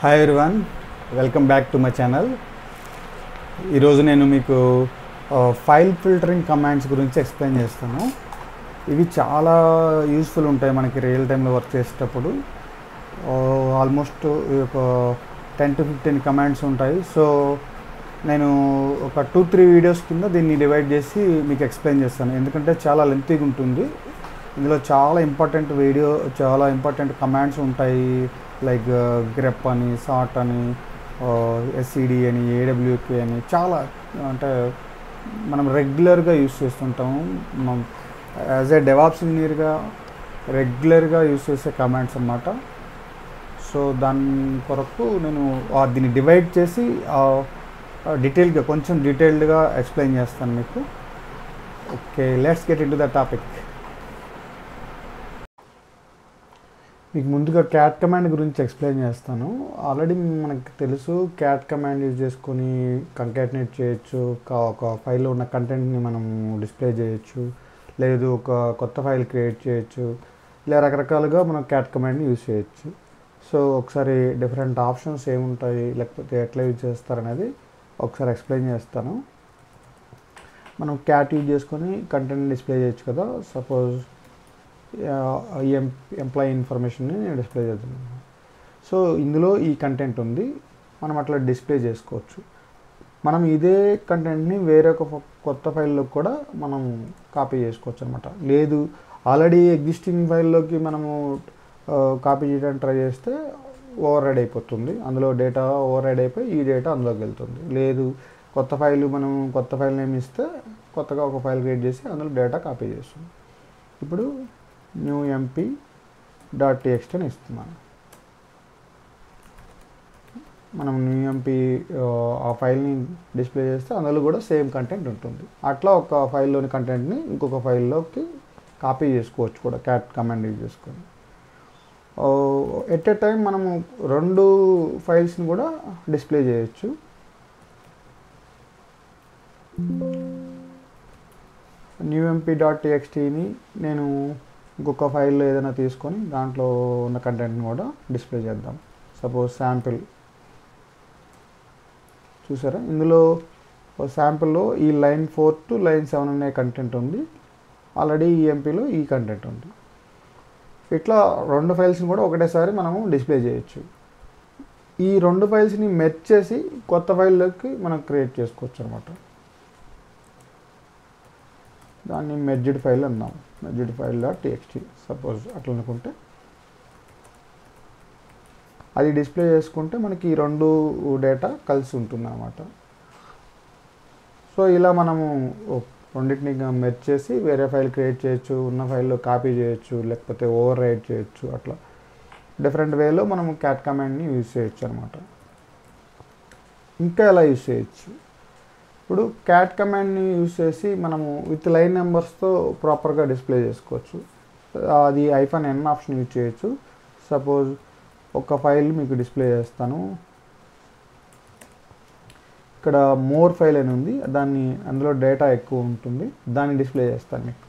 Hi everyone, welcome back to my channel. ఈరోజు నేను మీకు ఫైల్ ఫిల్టరింగ్ కమాండ్స్ గురించి ఎక్స్ప్లెయిన్ చేస్తాను. ఇవి చాలా యూస్ఫుల్ ఉంటాయి మనకి రియల్ టైంలో వర్క్ చేసేటప్పుడు. ఆల్మోస్ట్ ఒక 10 to 15 కమాండ్స్ ఉంటాయి. సో నేను ఒక 2-3 వీడియోస్ కింద దీన్ని డివైడ్ చేసి మీకు ఎక్స్ప్లెయిన్ చేస్తాను, ఎందుకంటే చాలా లెంతీగా ఉంటుంది. ఇందులో చాలా ఇంపార్టెంట్ కమాండ్స్ ఉంటాయి. లైక్ గ్రెప్ అని, సార్ట్ అని, ఎస్సిడి అని, ఏడబ్ల్యూకే అని, చాలా అంటే మనం రెగ్యులర్గా యూస్ చేస్తుంటాము. మనం యాజ్ ఏ డెవాప్స్ ఇంజనీర్గా రెగ్యులర్గా యూస్ చేసే కమాండ్స్ అన్నమాట. సో దాని కొరకు నేను దీన్ని డివైడ్ చేసి కొంచెం డీటెయిల్డ్గా ఎక్స్ప్లెయిన్ చేస్తాను మీకు. Okay, let's get in to the topic. మీకు ముందుగా క్యాట్ కమాండ్ గురించి ఎక్స్ప్లెయిన్ చేస్తాను. ఆల్రెడీ మనకు తెలుసు, క్యాట్ కమాండ్ యూజ్ చేసుకొని కంకాటినేట్ చేయొచ్చు, ఒక ఫైల్లో ఉన్న కంటెంట్ని మనం డిస్ప్లే చేయొచ్చు, లేదు ఒక కొత్త ఫైల్ క్రియేట్ చేయొచ్చు, ఇలా రకరకాలుగా మనం క్యాట్ కమాండ్ని యూజ్ చేయొచ్చు. సో ఒకసారి డిఫరెంట్ ఆప్షన్స్ ఏముంటాయి, లేకపోతే ఎట్లా యూజ్ చేస్తారనేది ఒకసారి ఎక్స్ప్లెయిన్ చేస్తాను. మనం క్యాట్ యూజ్ చేసుకొని కంటెంట్ డిస్ప్లే చేయొచ్చు కదా. సపోజ్ ఎంప్లాయీ ఇన్ఫర్మేషన్ని నేను డిస్ప్లే చేస్తున్నాను. సో ఇందులో ఈ కంటెంట్ ఉంది, మనం అట్లా డిస్ప్లే చేసుకోవచ్చు. మనం ఇదే కంటెంట్ని వేరే ఒక కొత్త ఫైల్లోకి కూడా మనం కాపీ చేసుకోవచ్చు అనమాట. లేదు, ఆల్రెడీ ఎగ్జిస్టింగ్ ఫైల్లోకి మనము కాపీ చేయడానికి ట్రై చేస్తే ఓవర్ రైడ్ అయిపోతుంది, అందులో డేటా ఓవర్ రైడ్ అయిపోయి ఈ డేటా అందులోకి వెళ్తుంది. లేదు, కొత్త ఫైల్ నేమ్ ఇస్తే కొత్తగా ఒక ఫైల్ క్రియేట్ చేసి అందులో డేటా కాపీ చేస్తుంది. ఇప్పుడు న్యూ mp.txt అని ఇస్తున్నాను. మనం న్యూ ఎంపీ ఆ ఫైల్ని డిస్ప్లే చేస్తే అందులో కూడా సేమ్ కంటెంట్ ఉంటుంది. అట్లా ఒక ఫైల్లోని కంటెంట్ని ఇంకొక ఫైల్లోకి కాపీ చేసుకోవచ్చు కూడా క్యాట్ కమాండ్ యూజ్ చేసుకొని. ఎట్ ఏ టైం మనము 2 ఫైల్స్ని కూడా డిస్ప్లే చేయొచ్చు. న్యూ mp.txtని నేను ఇంకొక ఫైల్లో ఏదైనా తీసుకొని దాంట్లో ఉన్న కంటెంట్ని కూడా డిస్ప్లే చేద్దాం. సపోజ్ శాంపిల్ చూసారా, ఇందులో శాంపిల్లో ఈ లైన్ 4 to line 7 అనే కంటెంట్ ఉంది, ఆల్రెడీ ఈ ఎంపీలో ఈ కంటెంట్ ఉంది. ఇట్లా 2 ఫైల్స్ని కూడా ఒకటేసారి మనము డిస్ప్లే చేయొచ్చు. ఈ 2 ఫైల్స్ని మెర్జ్ చేసి కొత్త ఫైల్లోకి మనం క్రియేట్ చేసుకోవచ్చు అనమాట. దాన్ని మెర్జ్డ్ ఫైల్ అన్నాం, మెర్జ్డ్ ఫైల్.txt సపోజ్ అట్లా అనుకుంటే అది డిస్ప్లే చేసుకుంటే మనకి ఈ 2 డేటా కలిసి ఉంటుంది అన్నమాట. సో ఇలా మనము రెండింటిని మెర్జ్ చేసి వేరే ఫైల్ క్రియేట్ చేయొచ్చు, ఉన్న ఫైల్లో కాపీ చేయొచ్చు, లేకపోతే ఓవర్ రైట్ చేయొచ్చు. అట్లా డిఫరెంట్ వేలో మనము క్యాట్ కమాండ్ని యూజ్ చేయొచ్చు అనమాట. ఇంకా ఎలా యూజ్ చేయొచ్చు, ఇప్పుడు క్యాట్ కమాండ్ని యూజ్ చేసి మనము విత్ లైన్ నెంబర్స్తో ప్రాపర్గా డిస్ప్లే చేసుకోవచ్చు. అది -n ఆప్షన్ యూజ్ చేయొచ్చు. సపోజ్ ఒక ఫైల్ మీకు డిస్ప్లే చేస్తాను. ఇక్కడ మోర్ ఫైల్ అని ఉంది, అందులో డేటా ఎక్కువ ఉంటుంది, దాన్ని డిస్ప్లే చేస్తాను మీకు.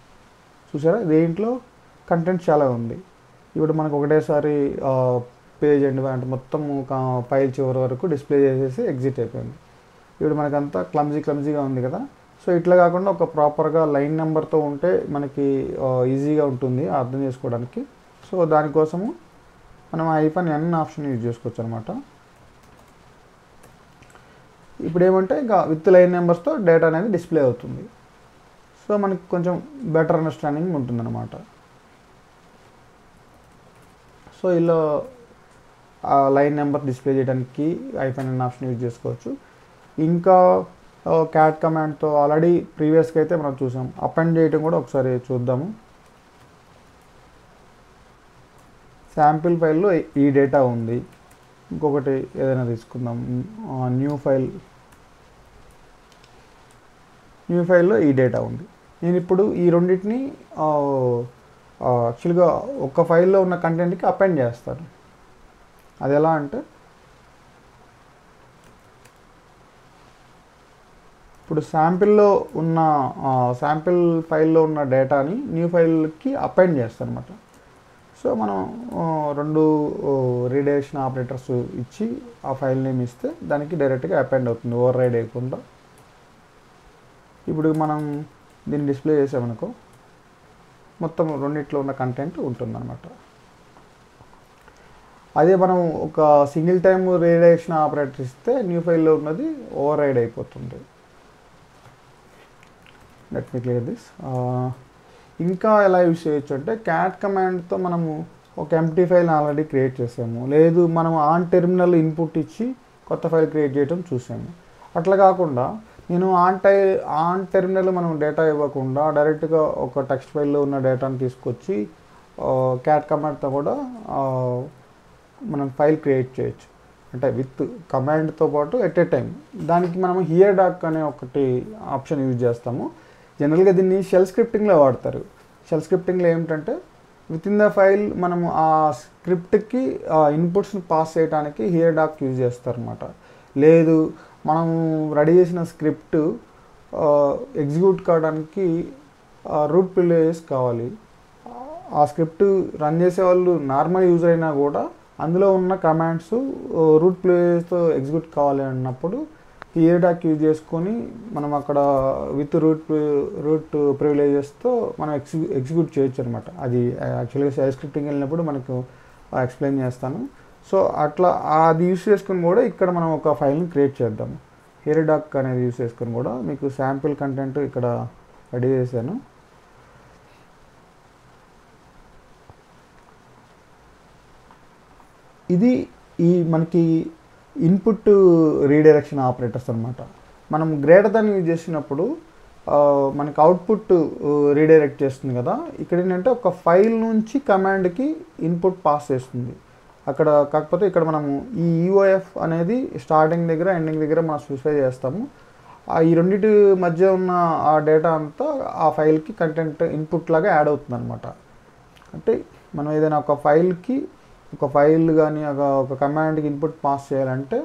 చూసారా, దీంట్లో కంటెంట్ చాలా ఉంది. ఇప్పుడు మనకు ఒకటేసారి పేజ్ అంటే మొత్తం ఫైల్ చివరి వరకు డిస్ప్లే చేసేసి ఎగ్జిట్ అయిపోయింది. ఇప్పుడు మనకంతా క్లమ్జీగా ఉంది కదా. సో ఇట్లా కాకుండా ఒక ప్రాపర్గా లైన్ నెంబర్తో ఉంటే మనకి ఈజీగా ఉంటుంది అర్థం చేసుకోవడానికి. సో దానికోసము మనం -n ఆప్షన్ యూజ్ చేసుకోవచ్చు అనమాట. ఇప్పుడు ఏమంటే ఇంకా విత్ లైన్ నెంబర్స్తో డేటా అనేది డిస్ప్లే అవుతుంది. సో మనకి కొంచెం బెటర్ అండర్స్టాండింగ్ ఉంటుందన్నమాట. సో ఇలా లైన్ నెంబర్ డిస్ప్లే చేయడానికి -n ఆప్షన్ యూజ్ చేసుకోవచ్చు. ఇంకా క్యాట్ కమాండ్తో ఆల్రెడీ ప్రీవియస్గా అయితే మనం చూసాం, అపెండ్ చేయటం కూడా ఒకసారి చూద్దాము. శాంపిల్ ఫైల్లో ఈ డేటా ఉంది, ఇంకొకటి ఏదైనా తీసుకుందాం, న్యూ ఫైల్లో ఈ డేటా ఉంది. నేను ఇప్పుడు ఈ రెండింటిని యాక్చువల్గా ఒక ఫైల్లో ఉన్న కంటెంట్కి అపెండ్ చేస్తాను. అది ఎలా అంటే, ఇప్పుడు శాంపిల్ ఫైల్లో ఉన్న డేటాని న్యూ ఫైల్కి అపెండ్ చేస్తాను అనమాట. సో సో మనం రెండు రీడైరెక్షన్ ఆపరేటర్స్ ఇచ్చి ఆ ఫైల్ నేమ్ ఇస్తే దానికి డైరెక్ట్గా అపెండ్ అవుతుంది, ఓవర్ రైడ్ అయ్యకుండా. ఇప్పుడు మనం దీన్ని డిస్ప్లే చేసామనుకో మొత్తం రెండిట్లో ఉన్న కంటెంట్ ఉంటుందన్నమాట. అదే మనం ఒక సింగిల్ టైమ్ రీడైరెక్షన్ ఆపరేటర్ ఇస్తే న్యూ ఫైల్లో ఉన్నది ఓవర్ రైడ్ అయిపోతుంది. Let me clear this. ఇంకా ఎలా యూజ్ చేయొచ్చు అంటే క్యాట్ కమాండ్తో మనము ఒక ఎంప్టీ ఫైల్ని ఆల్రెడీ క్రియేట్ చేసాము, లేదు మనం ఆన్ టెర్మినల్ ఇన్పుట్ ఇచ్చి కొత్త ఫైల్ క్రియేట్ చేయడం చూసాము. అట్లా కాకుండా నేను ఆన్ టెర్మినల్ మనం డేటా ఇవ్వకుండా డైరెక్ట్గా ఒక టెక్స్ట్ ఫైల్లో ఉన్న డేటాను తీసుకొచ్చి క్యాట్ కమాండ్తో కూడా మనం ఫైల్ క్రియేట్ చేయొచ్చు. అంటే విత్ కమాండ్తో పాటు ఎట్ ఏ టైం. దానికి మనం హియర్ డాక్ అనే ఒకటి ఆప్షన్ యూజ్ చేస్తాము. జనరల్గా దీన్ని షెల్ స్క్రిప్టింగ్లో వాడతారు. షెల్ స్క్రిప్టింగ్లో ఏమిటంటే విత్ ఇన్ ద ఫైల్ మనము ఆ స్క్రిప్ట్కి ఇన్పుట్స్ని పాస్ చేయడానికి హియర్ డాక్ యూజ్ చేస్తారు అన్నమాట. లేదు మనం రెడీ చేసిన స్క్రిప్ట్ ఎగ్జిక్యూట్ కావడానికి రూట్ ప్రివిలేజెస్ కావాలి. ఆ స్క్రిప్ట్ రన్ చేసే వాళ్ళు నార్మల్ యూజర్ అయినా కూడా అందులో ఉన్న కమాండ్స్ రూట్ ప్రివిలేజెస్తో ఎగ్జిక్యూట్ కావాలి అన్నప్పుడు హియర్ డాక్ యూజ్ చేసుకొని మనం అక్కడ విత్ రూట్ ప్రివిలేజెస్తో మనం ఎగ్జిక్యూట్ చేయొచ్చు అనమాట. అది యాక్చువల్గా షెల్ స్క్రిప్టింగ్ వెళ్ళినప్పుడు మనకు ఎక్స్ప్లెయిన్ చేస్తాను. సో అట్లా అది యూస్ చేసుకొని కూడా ఇక్కడ మనం ఒక ఫైల్ని క్రియేట్ చేద్దాము. హియర్ డాక్ అనేది యూస్ చేసుకొని కూడా మీకు శాంపిల్ కంటెంట్ ఇక్కడ రెడీ చేశాను. ఇది మనకి ఇన్పుట్ రీడైరెక్షన్ ఆపరేటర్స్ అనమాట. మనం గ్రేటర్ దాన్ యూజ్ చేసినప్పుడు మనకి అవుట్పుట్ రీడైరెక్ట్ చేస్తుంది కదా. ఇక్కడ ఏంటంటే ఒక ఫైల్ నుంచి కమాండ్కి ఇన్పుట్ పాస్ చేస్తుంది అక్కడ. కాకపోతే ఇక్కడ మనము ఈ EOF అనేది స్టార్టింగ్ దగ్గర ఎండింగ్ దగ్గర మనం స్పెసిఫై చేస్తాము. ఈ రెండింటి మధ్య ఉన్న ఆ డేటా అంతా ఆ ఫైల్కి కంటెంట్ ఇన్పుట్ లాగా యాడ్ అవుతుంది అనమాట. అంటే మనం ఏదైనా ఒక ఫైల్ కానీ ఒక కమాండ్కి ఇన్పుట్ పాస్ చేయాలంటే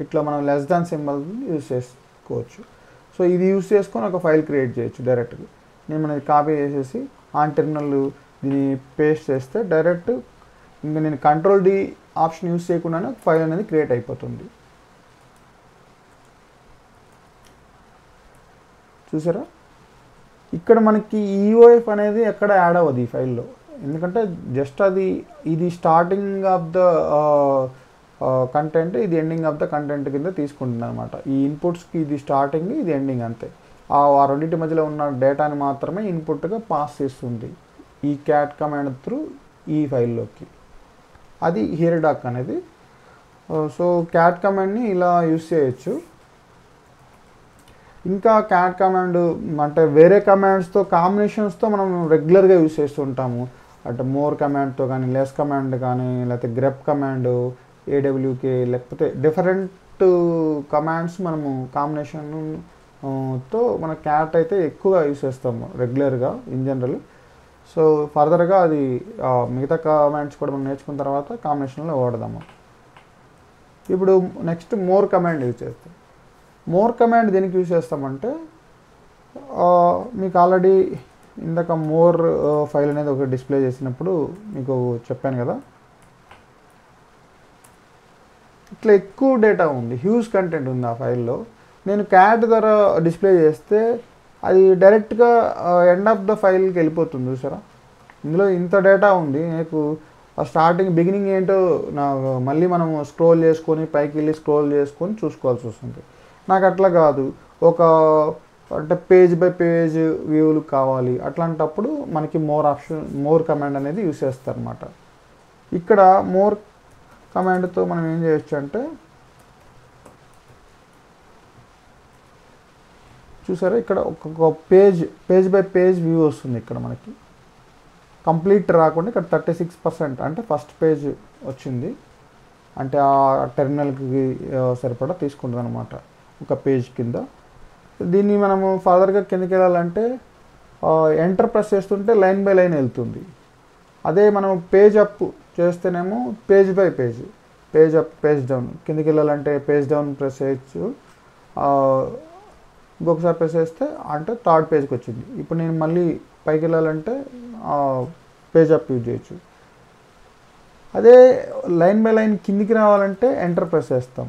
ఇట్లా మనం లెస్ దాన్ సింబల్ యూజ్ చేసుకోవచ్చు. సో ఇది యూజ్ చేసుకొని ఒక ఫైల్ క్రియేట్ చేయొచ్చు డైరెక్ట్గా. నేను మనది కాపీ చేసేసి ఆన్ టెర్మినల్ దీన్ని పేస్ట్ చేస్తే డైరెక్ట్ ఇంకా నేను Ctrl+D ఆప్షన్ యూజ్ చేయకుండానే ఫైల్ అనేది క్రియేట్ అయిపోతుంది. చూసారా, ఇక్కడ మనకి EOF అనేది ఎక్కడ యాడ్ అవ్వదు ఈ ఫైల్లో. ఎందుకంటే జస్ట్ ఇది స్టార్టింగ్ ఆఫ్ ద కంటెంట్, ఇది ఎండింగ్ ఆఫ్ ద కంటెంట్ కింద తీసుకుంటుంది అనమాట. ఈ ఇన్పుట్స్కి ఇది స్టార్టింగ్, ఇది ఎండింగ్ అంతే. ఆ రెండింటి మధ్యలో ఉన్న డేటాని మాత్రమే ఇన్పుట్గా పాస్ చేస్తుంది ఈ క్యాట్ కమాండ్ త్రూ ఈ ఫైల్లోకి. అది హియర్ డాక్ అనేది. సో క్యాట్ కమాండ్ని ఇలా యూస్ చేయొచ్చు. ఇంకా క్యాట్ కమాండ్ అంటే వేరే కమాండ్స్తో కాంబినేషన్స్తో మనం రెగ్యులర్గా యూస్ చేస్తుంటాము. అంటే మోర్ కమాండ్తో కానీ, లెస్ కమాండ్ కానీ, లేకపోతే గ్రెప్ కమాండ్, AWK, లేకపోతే డిఫరెంట్ కమాండ్స్ మనము కాంబినేషన్తో మన క్యాట్ అయితే ఎక్కువగా యూస్ చేస్తాము రెగ్యులర్గా ఇన్ జనరల్. సో ఫర్దర్గా అది మిగతా కమాండ్స్ కూడా మనం నేర్చుకున్న తర్వాత కాంబినేషన్లో వాడదాము. ఇప్పుడు నెక్స్ట్ మోర్ కమాండ్ యూజ్ చేస్తాం. మోర్ కమాండ్ దేనికి యూజ్ చేస్తామంటే మీకు ఆల్రెడీ ఇందాక మోర్ ఫైల్ అనేది ఒక డిస్ప్లే చేసినప్పుడు మీకు చెప్పాను కదా, ఇట్లా ఎక్కువ డేటా ఉంది, హ్యూజ్ కంటెంట్ ఉంది ఆ ఫైల్లో. నేను క్యాట్ ద్వారా డిస్ప్లే చేస్తే అది డైరెక్ట్గా ఎండ్ ఆఫ్ ద ఫైల్కి వెళ్ళిపోతుంది. చూసారా, ఇందులో ఇంత డేటా ఉంది. నాకు స్టార్టింగ్ బిగినింగ్ ఏంటో మళ్ళీ మనం స్క్రోల్ చేసుకొని పైకి వెళ్ళి స్క్రోల్ చేసుకొని చూసుకోవాల్సి వస్తుంది. నాకు అట్లా కాదు, అంటే పేజ్ బై పేజ్ వ్యూలు కావాలి. అట్లాంటప్పుడు మనకి మోర్ కమాండ్ అనేది యూస్ చేస్తారు అనమాట. ఇక్కడ మోర్ కమాండ్తో మనం ఏం చేయొచ్చు అంటే, చూసారా ఇక్కడ ఒక పేజ్ బై పేజ్ వ్యూ వస్తుంది. ఇక్కడ మనకి కంప్లీట్ రాకుండా ఇక్కడ 36% అంటే ఫస్ట్ పేజ్ వచ్చింది. అంటే ఆ టెర్మినల్కి సరిపడా తీసుకుంటుంది అనమాట ఒక పేజ్ కింద. దీన్ని మనము ఫర్దర్గా కిందకి వెళ్ళాలంటే ఎంటర్ ప్రెస్ చేస్తుంటే లైన్ బై లైన్ వెళ్తుంది. అదే మనం పేజ్ అప్ చేస్తేనేమో page by page, page up page down, కిందకి వెళ్ళాలంటే పేజ్ డౌన్ ప్రెస్ చేయొచ్చు. ఇంకొకసారి ప్రెస్ చేస్తే అంటే థర్డ్ పేజ్కి వచ్చింది. ఇప్పుడు నేను మళ్ళీ పైకి వెళ్ళాలంటే పేజ్ అప్ యూజ్ చేయొచ్చు. అదే లైన్ బై లైన్ కిందికి రావాలంటే ఎంటర్ ప్రెస్ చేస్తాం.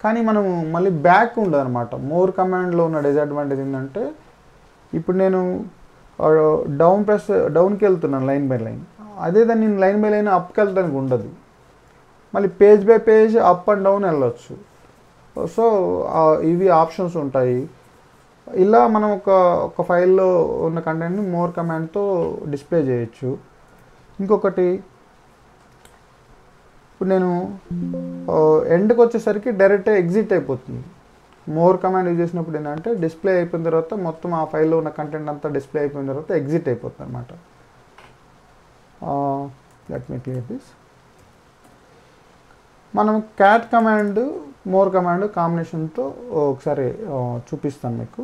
కానీ మనం మళ్ళీ బ్యాక్ ఉండదు అనమాట. మోర్ కమాండ్లో ఉన్న డిసడ్వాంటేజ్ ఏంటంటే ఇప్పుడు నేను డౌన్కి వెళ్తున్నాను లైన్ బై లైన్. అదే దాన్ని నేను లైన్ బై లైన్ అప్కి వెళ్తానికి ఉండదు. మళ్ళీ page by page up and down వెళ్ళొచ్చు. సో ఇవి ఆప్షన్స్ ఉంటాయి. ఇలా మనం ఒక ఫైల్లో ఉన్న కంటెంట్ని మోర్ కమాండ్తో డిస్ప్లే చేయొచ్చు. ఇంకొకటి, ఇప్పుడు నేను ఎండ్కి వచ్చేసరికి డైరెక్ట్గా ఎగ్జిట్ అయిపోతుంది. మోర్ కమాండ్ యూజ్ చేసినప్పుడు ఏంటంటే డిస్ప్లే అయిపోయిన తర్వాత మొత్తం ఆ ఫైల్లో ఉన్న కంటెంట్ అంతా డిస్ప్లే అయిపోయిన తర్వాత ఎగ్జిట్ అయిపోతుంది అనమాట. Let me clear this. మనం క్యాట్ కమాండ్ మోర్ కమాండ్ కాంబినేషన్తో ఒకసారి చూపిస్తాను మీకు.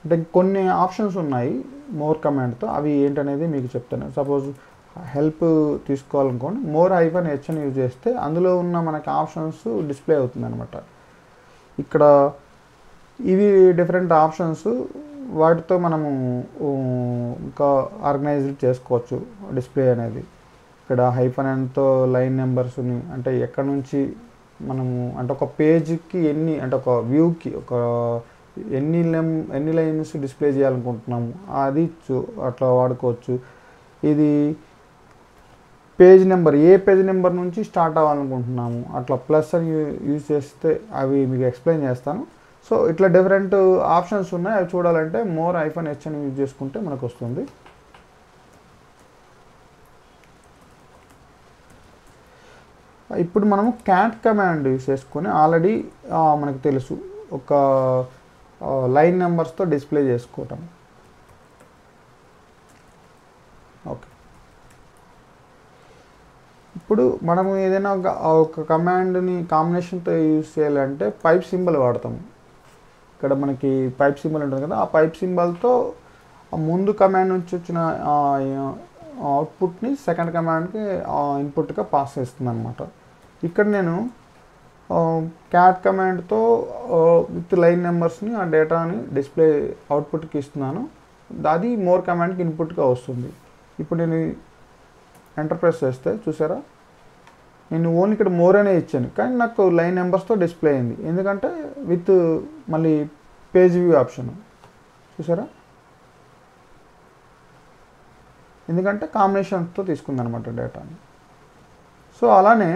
అంటే కొన్ని ఆప్షన్స్ ఉన్నాయి మోర్ కమాండ్తో, అవి ఏంటనేది మీకు చెప్తాను. సపోజ్ హెల్ప్ తీసుకోవాలనుకోండి, మోర్ -h అని యూజ్ చేస్తే అందులో ఉన్న మనకి ఆప్షన్స్ డిస్ప్లే అవుతుంది అనమాట. ఇక్కడ ఇవి డిఫరెంట్ ఆప్షన్స్, వాటితో మనము ఇంకా ఆర్గనైజ్డ్ చేసుకోవచ్చు డిస్ప్లే అనేది. ఇక్కడ -nతో లైన్ నెంబర్స్ని, అంటే ఎక్కడ నుంచి మనము, అంటే ఒక పేజ్కి ఎన్ని, అంటే ఒక వ్యూకి ఎన్ని లైన్స్ డిస్ప్లే చేయాలనుకుంటున్నాము అది అట్లా వాడుకోవచ్చు. ఇది పేజ్ నెంబర్, ఏ పేజ్ నెంబర్ నుంచి స్టార్ట్ అవ్వాలనుకుంటున్నాము అట్లా ప్లస్ అని యూజ్ చేస్తే అవి మీకు ఎక్స్ప్లెయిన్ చేస్తాను. సో ఇట్లా డిఫరెంట్ ఆప్షన్స్ ఉన్నాయి. అవి చూడాలంటే మోర్ -h అని యూజ్ చేసుకుంటే మనకు వస్తుంది. ఇప్పుడు మనము క్యాట్ కమాండ్ యూజ్ చేసుకొని ఆల్రెడీ మనకు తెలుసు ఒక లైన్ నెంబర్స్తో డిస్ప్లే చేసుకోవటం. ఓకే, ఇప్పుడు మనము ఏదైనా ఒక కమాండ్ని కాంబినేషన్తో యూజ్ చేయాలంటే పైప్ సింబల్ వాడతాము. ఇక్కడ మనకి పైప్ సింబల్ ఉంటుంది కదా, ఆ పైప్ సింబల్తో ముందు కమాండ్ నుంచి వచ్చిన అవుట్పుట్ని సెకండ్ కమాండ్కి ఇన్పుట్గా పాస్ చేస్తుంది అనమాట. ఇక్కడ నేను క్యాట్ కమాండ్తో విత్ లైన్ నెంబర్స్ని ఆ డేటాని డిస్ప్లే అవుట్పుట్కి ఇస్తున్నాను. అది మోర్ కమాండ్కి ఇన్పుట్గా వస్తుంది. ఇప్పుడు నేను ఎంటర్ ప్రెస్ చేస్తే చూసారా, నేను ఓన్లీ ఇక్కడ మోర్ అనే ఇచ్చాను, కానీ నాకు లైన్ నెంబర్స్తో డిస్ప్లే అయింది. ఎందుకంటే విత్ మళ్ళీ పేజ్ వ్యూ ఆప్షన్ చూసారా, ఎందుకంటే కాంబినేషన్తో తీసుకుంది అనమాట డేటాని. సో అలానే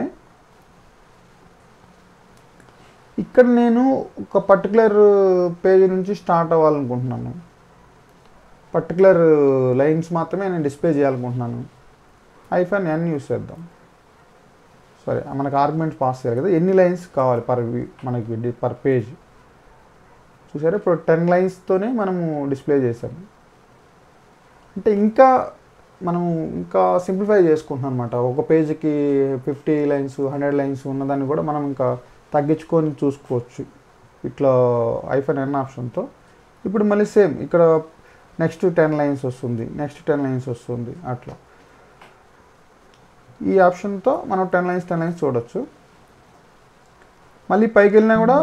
ఇక్కడ నేను ఒక పర్టికులర్ పేజ్ నుంచి స్టార్ట్ అవ్వాలనుకుంటున్నాను, పర్టికులర్ లైన్స్ మాత్రమే నేను డిస్ప్లే చేయాలనుకుంటున్నాను. -n యూస్ చేద్దాం. సరే, మనకు ఆర్గ్యుమెంట్స్ పాస్ చేయాలి కదా, ఎన్ని లైన్స్ కావాలి మనకి పర్ పేజ్. చూసారా, ఇప్పుడు 10 లైన్స్తోనే మనము డిస్ప్లే చేసాము. అంటే మనము ఇంకా సింప్లిఫై చేసుకుంటున్నాం అనమాట. ఒక పేజీకి 50 లైన్స్ 100 లైన్స్ ఉన్నదాన్ని కూడా మనం ఇంకా తగ్గించుకొని చూసుకోవచ్చు ఇట్లా -n ఆప్షన్తో. ఇప్పుడు మళ్ళీ సేమ్ ఇక్కడ నెక్స్ట్ 10 లైన్స్ వస్తుంది, నెక్స్ట్ 10 లైన్స్ వస్తుంది. అట్లా ఈ ఆప్షన్తో మనం 10 లైన్స్ చూడొచ్చు. మళ్ళీ పైకి వెళ్ళినా కూడా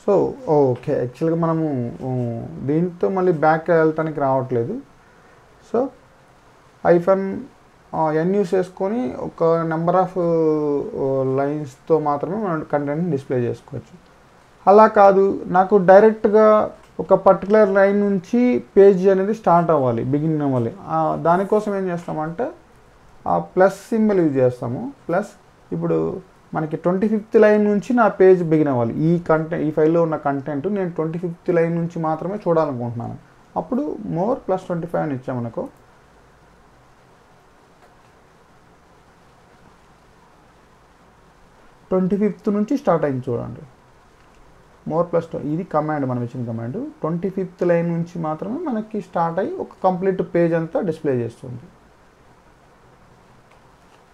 సో ఓకే, యాక్చువల్గా మనము దీంతో మళ్ళీ బ్యాక్ వెళ్ళటానికి రావట్లేదు. సో -n యూస్ చేసుకొని ఒక నెంబర్ ఆఫ్ లైన్స్తో మాత్రమే మనం కంటెంట్ని డిస్ప్లే చేసుకోవచ్చు. అలా కాదు, నాకు డైరెక్ట్గా ఒక పర్టికులర్ లైన్ నుంచి పేజ్ అనేది స్టార్ట్ అవ్వాలి, బిగిన్ అవ్వాలి. దానికోసం ఏం చేస్తామంటే ఆ ప్లస్ సింబల్ యూజ్ చేస్తాము. ప్లస్ ఇప్పుడు మనకి 25th లైన్ నుంచి నా పేజ్ బిగిన్ అవ్వాలి. ఈ ఫైల్లో ఉన్న కంటెంట్ నేను 25th లైన్ నుంచి మాత్రమే చూడాలనుకుంటున్నాను. అప్పుడు మోర్ +25 అని ఇచ్చామనుకో, +25th నుంచి స్టార్ట్ అయింది చూడండి. మోర్ ఇది కమాండ్, మనం ఇచ్చిన కమాండ్ 25th లైన్ నుంచి మాత్రమే మనకి స్టార్ట్ అయ్యి ఒక కంప్లీట్ పేజ్ అంతా డిస్ప్లే చేస్తుంది.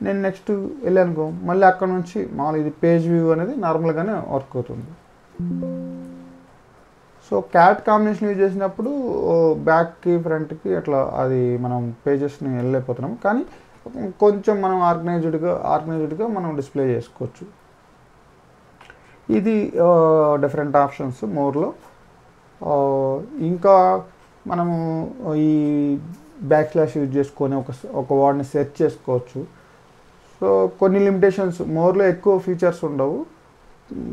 నేను నెక్స్ట్ వెళ్ళానుకో, మళ్ళీ అక్కడ నుంచి మామూలు ఇది పేజ్ వ్యూ అనేది నార్మల్గానే వర్క్ అవుతుంది. సో క్యాట్ కాంబినేషన్ యూజ్ చేసినప్పుడు బ్యాక్కి ఫ్రంట్కి అట్లా అది మనం పేజెస్ని వెళ్ళలేకపోతున్నాము, కానీ కొంచెం మనం ఆర్గనైజ్డ్గా మనం డిస్ప్లే చేసుకోవచ్చు. ఇది డిఫరెంట్ ఆప్షన్స్ మోర్లో. ఇంకా మనము ఈ బ్యాక్ స్లాష్ యూజ్ చేసుకొని ఒక వర్డ్ని సెర్చ్ చేసుకోవచ్చు. సో కొన్ని లిమిటేషన్స్, మోర్లో ఎక్కువ ఫీచర్స్ ఉండవు,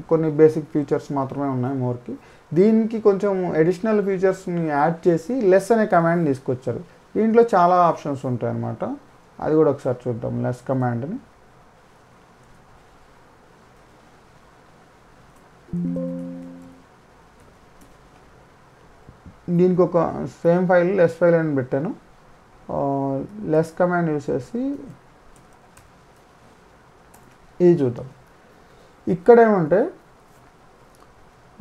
కొన్ని బేసిక్ ఫీచర్స్ మాత్రమే ఉన్నాయి మోర్కి. దీనికి కొంచెం అడిషనల్ ఫీచర్స్ని యాడ్ చేసి లెస్ అనే కమాండ్ తీసుకొచ్చారు. దీంట్లో చాలా ఆప్షన్స్ ఉంటాయి అన్నమాట. అది కూడా ఒకసారి చూద్దాం. లెస్ కమాండ్ని దీనికి ఒక సేమ్ ఫైల్ లెస్ ఫైల్ అని పెట్టాను. లెస్ కమాండ్ యూస్ చేసి ఇది చూద్దాం. ఇక్కడేమంటే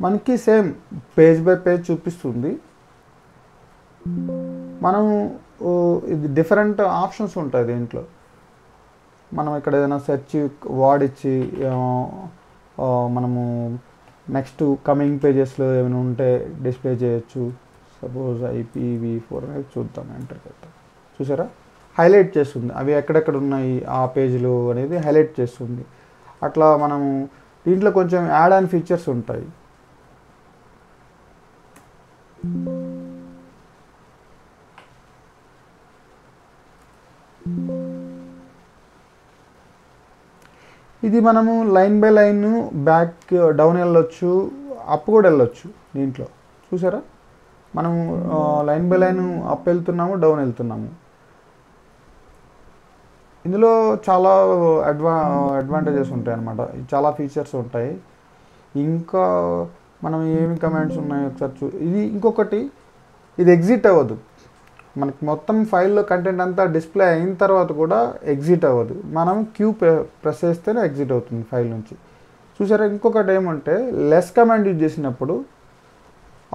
మనకి సేమ్ పేజ్ బై పేజ్ చూపిస్తుంది. మనము ఇది డిఫరెంట్ ఆప్షన్స్ ఉంటాయి దీంట్లో. మనం ఇక్కడ ఏదైనా సెర్చ్ వర్డ్ ఇచ్చి మనము నెక్స్ట్ కమింగ్ పేజెస్లో ఏమైనా ఉంటే డిస్ప్లే చేయొచ్చు. సపోజ్ IPv4 అనేది చూద్దాం. ఎంటర్ చేద్దాం. చూసారా, హైలైట్ చేస్తుంది అవి ఎక్కడెక్కడ ఉన్నాయి ఆ పేజ్లో అనేది హైలైట్ చేస్తుంది. అట్లా మనము దీంట్లో కొంచెం యాడ్ ఆన్ ఫీచర్స్ ఉంటాయి. ఇది మనము line by line back down వెళ్ళొచ్చు, అప్ కూడా వెళ్ళొచ్చు. దీంట్లో చూసారా, మనము లైన్ బై లైన్ అప్ వెళ్తున్నాము, డౌన్ వెళ్తున్నాము. ఇందులో చాలా అడ్వాంటేజెస్ ఉంటాయి అన్నమాట. చాలా ఫీచర్స్ ఉంటాయి. ఇంకా మనం ఏమి కమాండ్స్ ఉన్నాయో ఒకసారి ఇది ఇంకొకటి, ఇది ఎగ్జిట్ అవ్వదు. మనకి మొత్తం ఫైల్లో కంటెంట్ అంతా డిస్ప్లే అయిన తర్వాత కూడా ఎగ్జిట్ అవ్వదు. మనం క్యూ ప్రెస్ చేస్తేనే ఎగ్జిట్ అవుతుంది ఫైల్ నుంచి. చూసారా, ఇంకొకటి ఏమంటే లెస్ కమాండ్ యూజ్ చేసినప్పుడు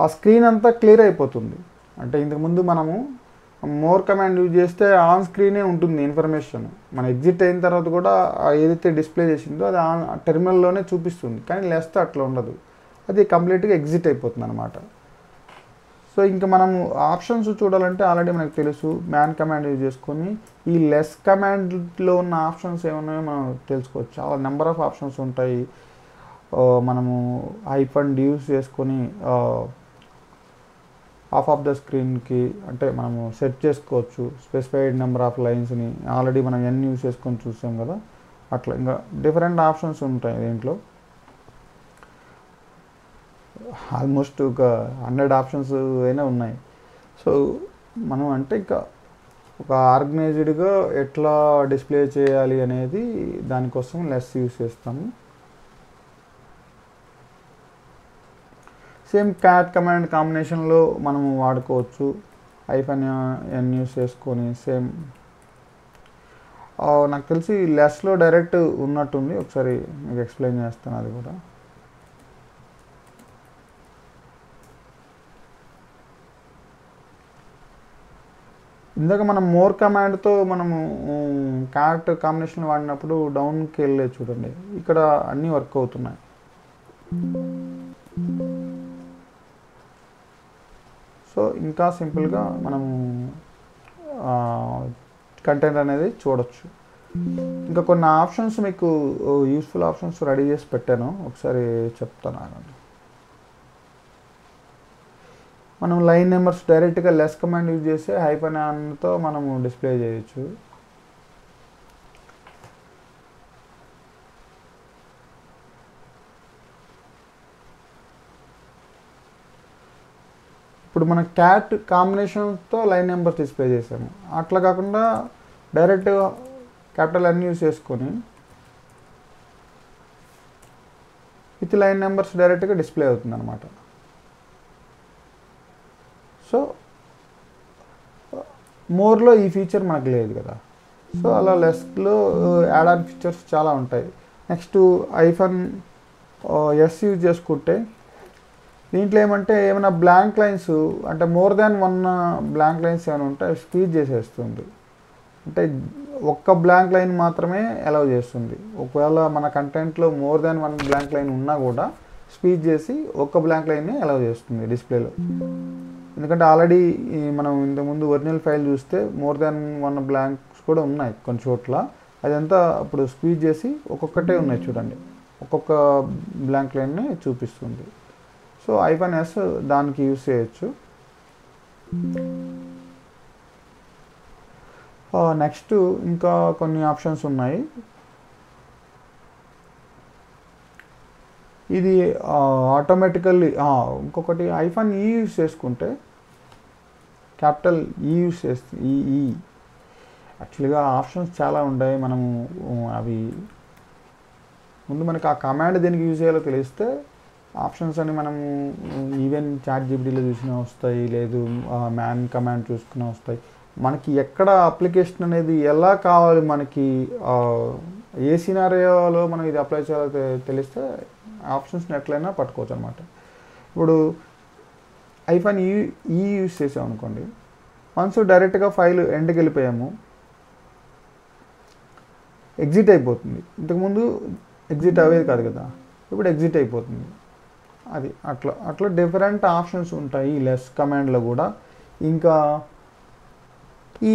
ఆ స్క్రీన్ అంతా క్లియర్ అయిపోతుంది. అంటే ఇంతకుముందు మనము మోర్ కమాండ్ యూజ్ చేస్తే ఆన్ స్క్రీనే ఉంటుంది ఇన్ఫర్మేషన్. మనం ఎగ్జిట్ అయిన తర్వాత కూడా ఏదైతే డిస్ప్లే చేసిందో అది ఆన్ టెర్మినల్లోనే చూపిస్తుంది. కానీ లెస్తో అట్లా ఉండదు, అది కంప్లీట్గా ఎగ్జిట్ అయిపోతుంది అనమాట. సో ఇంకా మనము ఆప్షన్స్ చూడాలంటే ఆల్రెడీ మనకు తెలుసు, మ్యాన్ కమాండ్ యూజ్ చేసుకొని ఈ లెస్ కమాండ్లో ఉన్న ఆప్షన్స్ ఏమున్నాయో మనం తెలుసుకోవచ్చు. చాలా నెంబర్ ఆఫ్ ఆప్షన్స్ ఉంటాయి. మనము హైఫన్ యూజ్ చేసుకొని ఆఫ్ ఆఫ్ ద స్క్రీన్కి అంటే మనము సెట్ చేసుకోవచ్చు స్పెసిఫైడ్ నెంబర్ ఆఫ్ లైన్స్ని. ఆల్రెడీ మనం ఎన్ని యూజ్ చేసుకొని చూసాం కదా, అట్లా ఇంకా డిఫరెంట్ ఆప్షన్స్ ఉంటాయి దీంట్లో. ఆల్మోస్ట్ ఒక 100 ఆప్షన్స్ అయినా ఉన్నాయి. సో మనం అంటే ఇంకా ఒక ఆర్గనైజ్డ్గా ఎట్లా డిస్ప్లే చేయాలి అనేది దానికోసం లెస్ యూజ్ చేస్తాము. సేమ్ క్యాట్ కమాండ్ కాంబినేషన్లో మనము వాడుకోవచ్చు. -n యూస్ చేసుకొని సేమ్. నాకు తెలిసి లెస్లో డైరెక్ట్ ఉన్నట్టుంది, ఒకసారి మీకు ఎక్స్ప్లెయిన్ చేస్తాను అది కూడా. ఇందాక మనం మోర్ కమాండ్తో మనము క్యాట్ కాంబినేషన్ వాడినప్పుడు డౌన్కి వెళ్ళే చూడండి, ఇక్కడ అన్నీ వర్క్ అవుతున్నాయి. సో ఇంకా సింపుల్గా మనము కంటెంట్ అనేది చూడొచ్చు. ఇంకా కొన్ని ఆప్షన్స్ మీకు యూస్ఫుల్ ఆప్షన్స్ రెడీ చేసి పెట్టాను, ఒకసారి చెప్తాను. మనం లైన్ నెంబర్స్ డైరెక్ట్గా లెస్ కమాండ్ యూజ్ చేసి -n మనము డిస్ప్లే చేయొచ్చు. ఇప్పుడు మన క్యాట్ కాంబినేషన్తో లైన్ నెంబర్స్ డిస్ప్లే చేసాము. అట్లా కాకుండా డైరెక్ట్ N యూజ్ చేసుకొని విత్ లైన్ నెంబర్స్ డైరెక్ట్గా డిస్ప్లే అవుతుంది అనమాట. సో మోర్లో ఈ ఫీచర్ మనకు లేదు కదా. సో అలా లెస్లో యాడ్ ఆన్ ఫీచర్స్ చాలా ఉంటాయి. నెక్స్ట్ -s యూజ్ చేసుకుంటే దీంట్లో ఏమంటే ఏమైనా బ్లాంక్ లైన్స్ అంటే మోర్ దాన్ 1 బ్లాంక్ లైన్స్ ఏమైనా ఉంటే స్పీడ్ చేసేస్తుంది. అంటే ఒక్క బ్లాంక్ లైన్ మాత్రమే అలౌ చేస్తుంది. ఒకవేళ మన కంటెంట్లో మోర్ దాన్ 1 బ్లాంక్ లైన్ ఉన్నా కూడా స్పీడ్ చేసి ఒక్క బ్లాంక్ లైన్ని అలౌ చేస్తుంది డిస్ప్లేలో. ఎందుకంటే ఆల్రెడీ మనం ఇంతకుముందు ఒరిజినల్ ఫైల్ చూస్తే మోర్ దాన్ 1 బ్లాంక్స్ కూడా ఉన్నాయి కొన్ని చోట్ల. అదంతా అప్పుడు స్పీడ్ చేసి ఒక్కొక్కటే ఉన్నాయి చూడండి. ఒక్కొక్క బ్లాంక్ లైన్ని చూపిస్తుంది. సో -S దానికి యూస్ చేయొచ్చు. నెక్స్ట్ ఇంకా కొన్ని ఆప్షన్స్ ఉన్నాయి. ఇది ఆటోమేటికల్లీ ఇంకొకటి -E యూస్ చేసుకుంటే క్యాపిటల్ E యూస్ చేస్తే ఈ యాక్చువల్గా ఆప్షన్స్ చాలా ఉంటాయి. మనము అవి ముందు మనకు ఆ కమాండ్ దేనికి యూజ్ చేయాలో తెలిస్తే ఆప్షన్స్ అని మనము ఈవెన్ ChatGPTలో చూసినా వస్తాయి, లేదు మ్యాన్ కమాండ్ చూసుకున్నా వస్తాయి. మనకి ఎక్కడ అప్లికేషన్ అనేది ఎలా కావాలి, మనకి ఏ సినారియోలో మనం ఇది అప్లై చేయాలో తెలిస్తే ఆప్షన్స్ని ఎట్లయినా పట్టుకోవచ్చు అనమాట. ఇప్పుడు -E యూస్ చేసాం అనుకోండి, వన్స్ డైరెక్ట్గా ఫైల్ ఎండ్కి వెళ్ళిపోయాము, ఎగ్జిట్ అయిపోతుంది. ఇంతకుముందు ఎగ్జిట్ అవ్వేది కాదు కదా, ఇప్పుడు ఎగ్జిట్ అయిపోతుంది. అది అట్లా డిఫరెంట్ ఆప్షన్స్ ఉంటాయి ఈ లెస్ కమాండ్లో కూడా. ఇంకా ఈ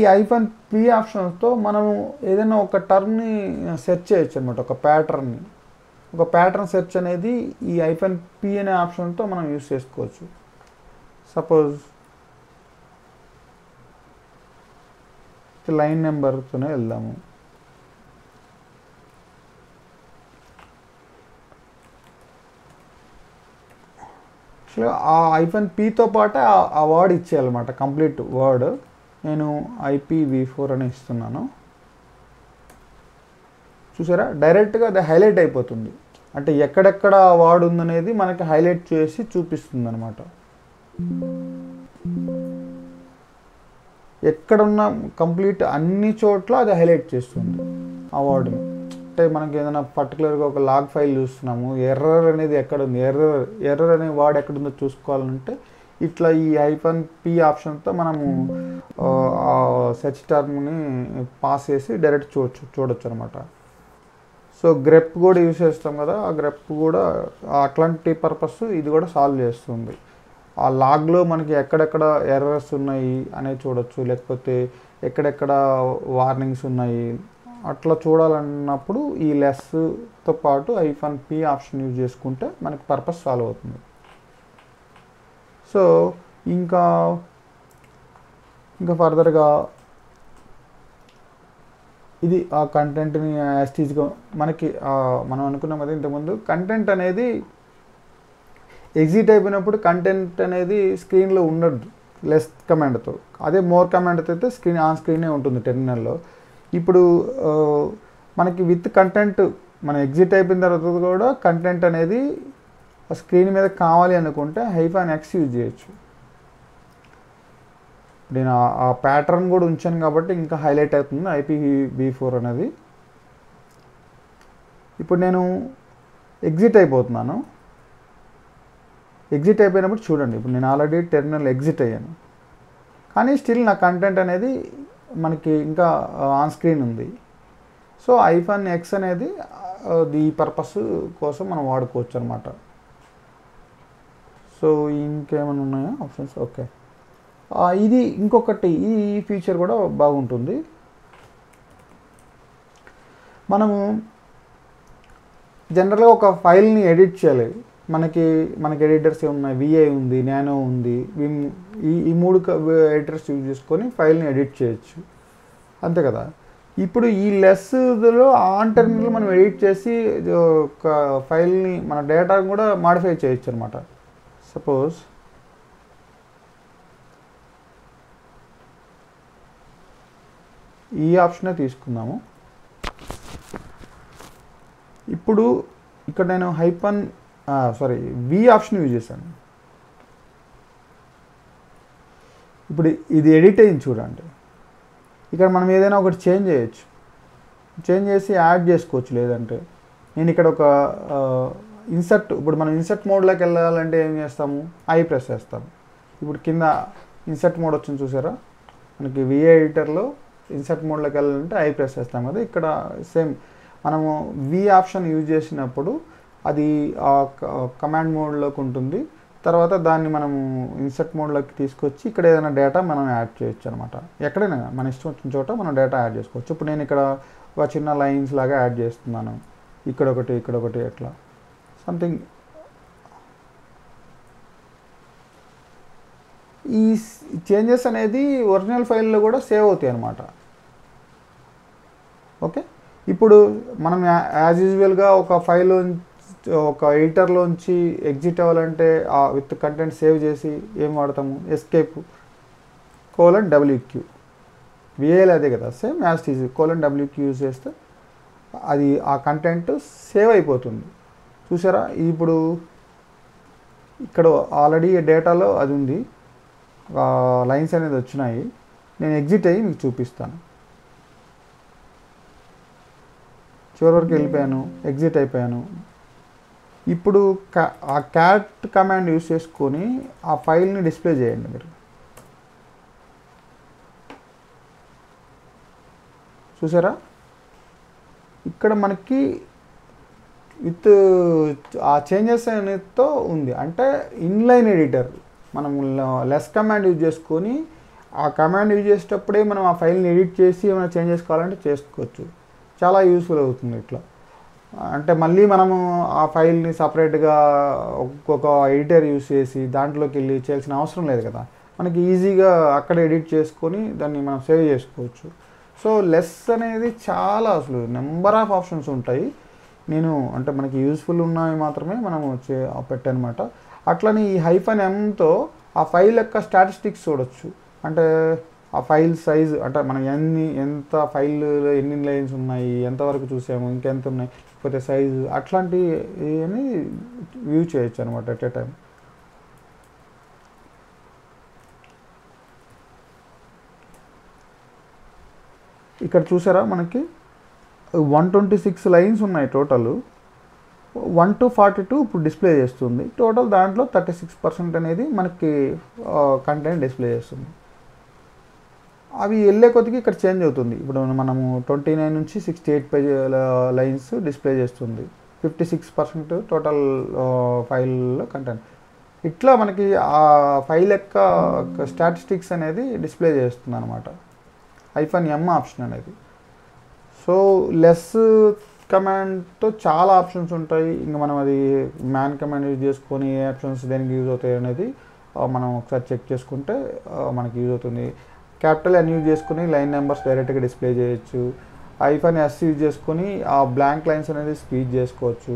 -P ఆప్షన్స్తో మనము ఏదైనా ఒక టర్మ్ని సెర్చ్ చేయొచ్చు అనమాట, ఒక ప్యాటర్న్ సెర్చ్ అనేది ఈ -P అనే ఆప్షన్తో మనం యూస్ చేసుకోవచ్చు. సపోజ్ లైన్ నెంబర్తోనే వెళ్దాము. ఆ -Pతో పాటే ఆ వర్డ్ ఇచ్చేయాలన్నమాట, కంప్లీట్ వర్డ్. నేను IPv4 అని ఇస్తున్నాను. చూసారా, డైరెక్ట్గా అది హైలైట్ అయిపోతుంది. అంటే ఎక్కడెక్కడ వర్డ్ ఉందనేది మనకి హైలైట్ చేసి చూపిస్తుంది అనమాట. ఎక్కడున్న కంప్లీట్ అన్ని చోట్ల అది హైలైట్ చేస్తుంది ఆ వర్డ్ని. అంటే మనకి ఏదైనా పర్టికులర్గా ఒక లాగ్ ఫైల్ చూస్తున్నాము, ఎర్రర్ అనేది ఎక్కడ ఉంది, ఎర్రర్ అనే వర్డ్ ఎక్కడుందో చూసుకోవాలంటే ఇట్లా ఈ -P ఆప్షన్తో మనము సెర్చ్ టర్మ్ని పాస్ చేసి డైరెక్ట్ చూడొచ్చు అనమాట. సో గ్రెప్ కూడా యూస్ చేస్తాం కదా, ఆ గ్రెప్ కూడా అట్లాంటి పర్పస్ ఇది కూడా సాల్వ్ చేస్తుంది. ఆ లాగ్లో మనకి ఎక్కడెక్కడ ఎర్రర్స్ ఉన్నాయి అనేది చూడొచ్చు, లేకపోతే ఎక్కడెక్కడ వార్నింగ్స్ ఉన్నాయి అట్లా చూడాలన్నప్పుడు ఈ లెస్తో పాటు -P ఆప్షన్ యూజ్ చేసుకుంటే మనకి పర్పస్ సాల్వ్ అవుతుంది. సో ఇంకా ఫర్దర్గా ఇది ఆ కంటెంట్ని యాస్టీజ్గా మనకి మనం అనుకున్నాం కదా ఇంతకుముందు, కంటెంట్ అనేది ఎగ్జిట్ అయిపోయినప్పుడు కంటెంట్ అనేది స్క్రీన్లో ఉండదు లెస్ కమాండ్తో. అదే మోర్ కమాండ్తో అయితే స్క్రీనే ఉంటుంది టెర్మినల్లో. ఇప్పుడు మనకి విత్ కంటెంట్ మనం ఎగ్జిట్ అయిపోయిన తర్వాత కూడా కంటెంట్ అనేది స్క్రీన్ మీద కావాలి అనుకుంటే -X యూజ్ చేయొచ్చు. నేను ఆ ప్యాటర్న్ కూడా ఉంచాను కాబట్టి ఇంకా హైలైట్ అవుతుంది IPv4 అనేది. ఇప్పుడు నేను ఎగ్జిట్ అయిపోతున్నాను. ఎగ్జిట్ అయిపోయినప్పుడు చూడండి, ఇప్పుడు నేను ఆల్రెడీ టెర్మినల్ ఎగ్జిట్ అయ్యాను, కానీ స్టిల్ నా కంటెంట్ అనేది మనకి ఇంకా ఆన్ స్క్రీన్ ఉంది. సో -X అనేది ఈ పర్పస్ కోసం మనం వాడుకోవచ్చు అనమాట. సో ఇంకేమైనా ఉన్నాయా ఆప్షన్స్? ఓకే, ఇది ఇంకొకటి, ఈ ఫీచర్ కూడా బాగుంటుంది. మనము జనరల్గా ఒక ఫైల్ని ఎడిట్ చేయాలి, మనకి ఎడిటర్స్ ఉన్నాయి, VI ఉంది, నానో ఉంది, ఈ 3 ఎడిటర్స్ యూజ్ చేసుకొని ఫైల్ని ఎడిట్ చేయొచ్చు, అంతే కదా. ఇప్పుడు ఈ లెస్లో ఆన్ టెర్మినల్ మనం ఎడిట్ చేసి ఒక ఫైల్ని మన డేటాను కూడా మాడిఫై చేయొచ్చు అనమాట. సపోజ్ ఈ ఆప్షనే తీసుకుందాము. ఇప్పుడు ఇక్కడ నేను V ఆప్షన్ యూజ్ చేశాను. ఇప్పుడు ఇది ఎడిట్ అయింది చూడండి. ఇక్కడ మనం ఏదైనా ఒకటి చేంజ్ చేయొచ్చు, చేంజ్ చేసి యాడ్ చేసుకోవచ్చు. లేదంటే నేను ఇక్కడ ఒక ఇప్పుడు మనం ఇన్సర్ట్ మోడ్లోకి వెళ్ళాలంటే ఏం చేస్తాము, I ప్రెస్ చేస్తాము. ఇప్పుడు కింద ఇన్సర్ట్ మోడ్ వచ్చింది చూసారా, మనకి VI ఎడిటర్లో ఇన్సర్ట్ మోడ్లోకి వెళ్ళాలంటే I ప్రెస్ చేస్తాం కదా. ఇక్కడ సేమ్ మనము V ఆప్షన్ యూజ్ చేసినప్పుడు అది కమాండ్ మోడ్లోకి ఉంటుంది. తర్వాత దాన్ని మనము ఇన్సర్ట్ మోడ్లోకి తీసుకొచ్చి ఇక్కడ ఏదైనా డేటా మనం యాడ్ చేయొచ్చు అనమాట. ఎక్కడైనా మన ఇష్టం వచ్చిన చోట మనం డేటా యాడ్ చేసుకోవచ్చు. ఇప్పుడు నేను ఇక్కడ ఒక చిన్న లైన్స్ లాగా యాడ్ చేస్తున్నాను. ఇక్కడ ఒకటి అట్లా సంథింగ్. ఈ చేంజెస్ అనేది ఒరిజినల్ ఫైల్లో కూడా సేవ్ అవుతాయి అన్నమాట. ఓకే, ఇప్పుడు మనం యాజ్ యూజువల్గా ఒక ఫైల్ ఒక ఎడిటర్లోంచి ఎగ్జిట్ అవ్వాలంటే విత్ కంటెంట్ సేవ్ చేసి ఏం వాడతాము, ఎస్కేప్ :WQ. విఏఎల్ అదే కదా, సేమ్ యాజ్ టీజ్ :WQ యూజ్ చేస్తే అది ఆ కంటెంట్ సేవ్ అయిపోతుంది. చూసారా, ఇప్పుడు ఇక్కడ ఆల్రెడీ డేటాలో అది ఉంది, లైన్స్ అనేది వచ్చినాయి. నేను ఎగ్జిట్ అయ్యి మీకు చూపిస్తాను. చివరి వరకు వెళ్ళిపోయాను, ఎగ్జిట్ అయిపోయాను. ఇప్పుడు ఆ క్యాట్ కమాండ్ యూజ్ చేసుకొని ఆ ఫైల్ని డిస్ప్లే చేయండి మీరు. చూసారా, ఇక్కడ మనకి విత్ ఆ చేంజెస్ అనేతో ఉంది. అంటే ఇన్లైన్ ఎడిటర్ మనం లెస్ కమాండ్ యూజ్ చేసుకొని ఆ కమాండ్ యూజ్ చేసేటప్పుడే మనం ఆ ఫైల్ని ఎడిట్ చేసి ఏమైనా చేంజెస్ కావాలంటే చేసుకోవచ్చు. చాలా యూస్ఫుల్ అవుతుంది ఇట్లా. అంటే మళ్ళీ మనము ఆ ఫైల్ని సపరేట్గా ఒక్కొక్క ఎడిటర్ యూజ్ చేసి దాంట్లోకి వెళ్ళి చేయాల్సిన అవసరం లేదు కదా, మనకి ఈజీగా అక్కడ ఎడిట్ చేసుకొని దాన్ని మనం సేవ్ చేసుకోవచ్చు. సో లెస్ అనేది చాలా అసలు నెంబర్ ఆఫ్ ఆప్షన్స్ ఉంటాయి. నేను అంటే మనకి యూస్ఫుల్ ఉన్నవి మాత్రమే మనము పెట్టానమాట. అట్లని ఈ -m ఆ ఫైల్ యొక్క స్టాటిస్టిక్స్ చూడొచ్చు. అంటే ఆ ఫైల్ సైజ్, అంటే మనం ఎంత ఫైల్లో ఎన్ని లైన్స్ ఉన్నాయి, ఎంతవరకు చూసాము, ఇంకెంత ఉన్నాయి, లేకపోతే సైజు, అట్లాంటివి వ్యూ చేయొచ్చు అనమాట ఎట్ ఏ టైం. ఇక్కడ చూసారా, మనకి 126 లైన్స్ ఉన్నాయి టోటల్. 1 to 42 ఇప్పుడు డిస్ప్లే చేస్తుంది. టోటల్ దాంట్లో 36% అనేది మనకి కంటెంట్ డిస్ప్లే చేస్తుంది. అవి వెళ్ళే కొద్దికి ఇక్కడ చేంజ్ అవుతుంది. ఇప్పుడు మనము 29 నుంచి 68 పేజ్ లైన్స్ డిస్ప్లే చేస్తుంది. 56% టోటల్ ఫైల్ కంటెంట్. ఇట్లా మనకి ఆ ఫైల్ యొక్క స్టాటిస్టిక్స్ అనేది డిస్ప్లే చేస్తుంది అనమాట -m ఆప్షన్ అనేది. సో లెస్ కమాండ్తో చాలా ఆప్షన్స్ ఉంటాయి. ఇంకా మనం అది మ్యాన్ కమాండ్ యూజ్ చేసుకొని ఏ ఆప్షన్స్ దేనికి యూజ్ అవుతాయి అనేది మనం ఒకసారి చెక్ చేసుకుంటే మనకి యూజ్ అవుతుంది. N యూజ్ చేసుకొని లైన్ నెంబర్స్ డైరెక్ట్గా డిస్ప్లే చేయొచ్చు. -S యూజ్ చేసుకొని ఆ బ్లాంక్ లైన్స్ అనేది స్పీడ్ చేసుకోవచ్చు.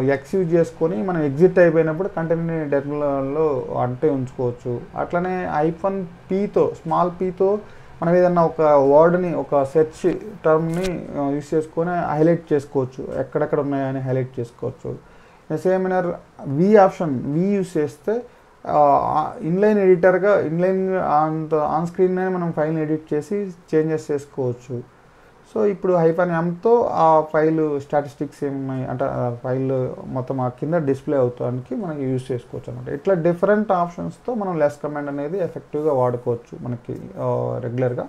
-X యూజ్ చేసుకొని మనం ఎగ్జిట్ అయిపోయినప్పుడు కంటెంట్ని టెర్మినల్లో అంటే ఉంచుకోవచ్చు. అట్లనే -P స్మాల్ pతో మనం ఏదన్నా ఒక వర్డ్ని, ఒక సెర్చ్ టర్మ్ని యూజ్ చేసుకొని హైలైట్ చేసుకోవచ్చు, ఎక్కడెక్కడ ఉన్నాయని హైలైట్ చేసుకోవచ్చు. సేమ్ V యూజ్ చేస్తే ఇన్లైన్ ఎడిటర్గా ఆన్ స్క్రీన్నే మనం ఫైల్ని ఎడిట్ చేసి చేంజెస్ చేసుకోవచ్చు. సో ఇప్పుడు -mతో ఆ ఫైల్ స్టాటిస్టిక్స్ ఏమున్నాయి అంటే ఫైల్ మొత్తం ఆ కింద డిస్ప్లే అవుతానికి మనం యూజ్ చేసుకోవచ్చు అనమాట. ఇట్లా డిఫరెంట్ ఆప్షన్స్తో మనం లెస్ కమాండ్ అనేది ఎఫెక్టివ్గా వాడుకోవచ్చు మనకి రెగ్యులర్గా.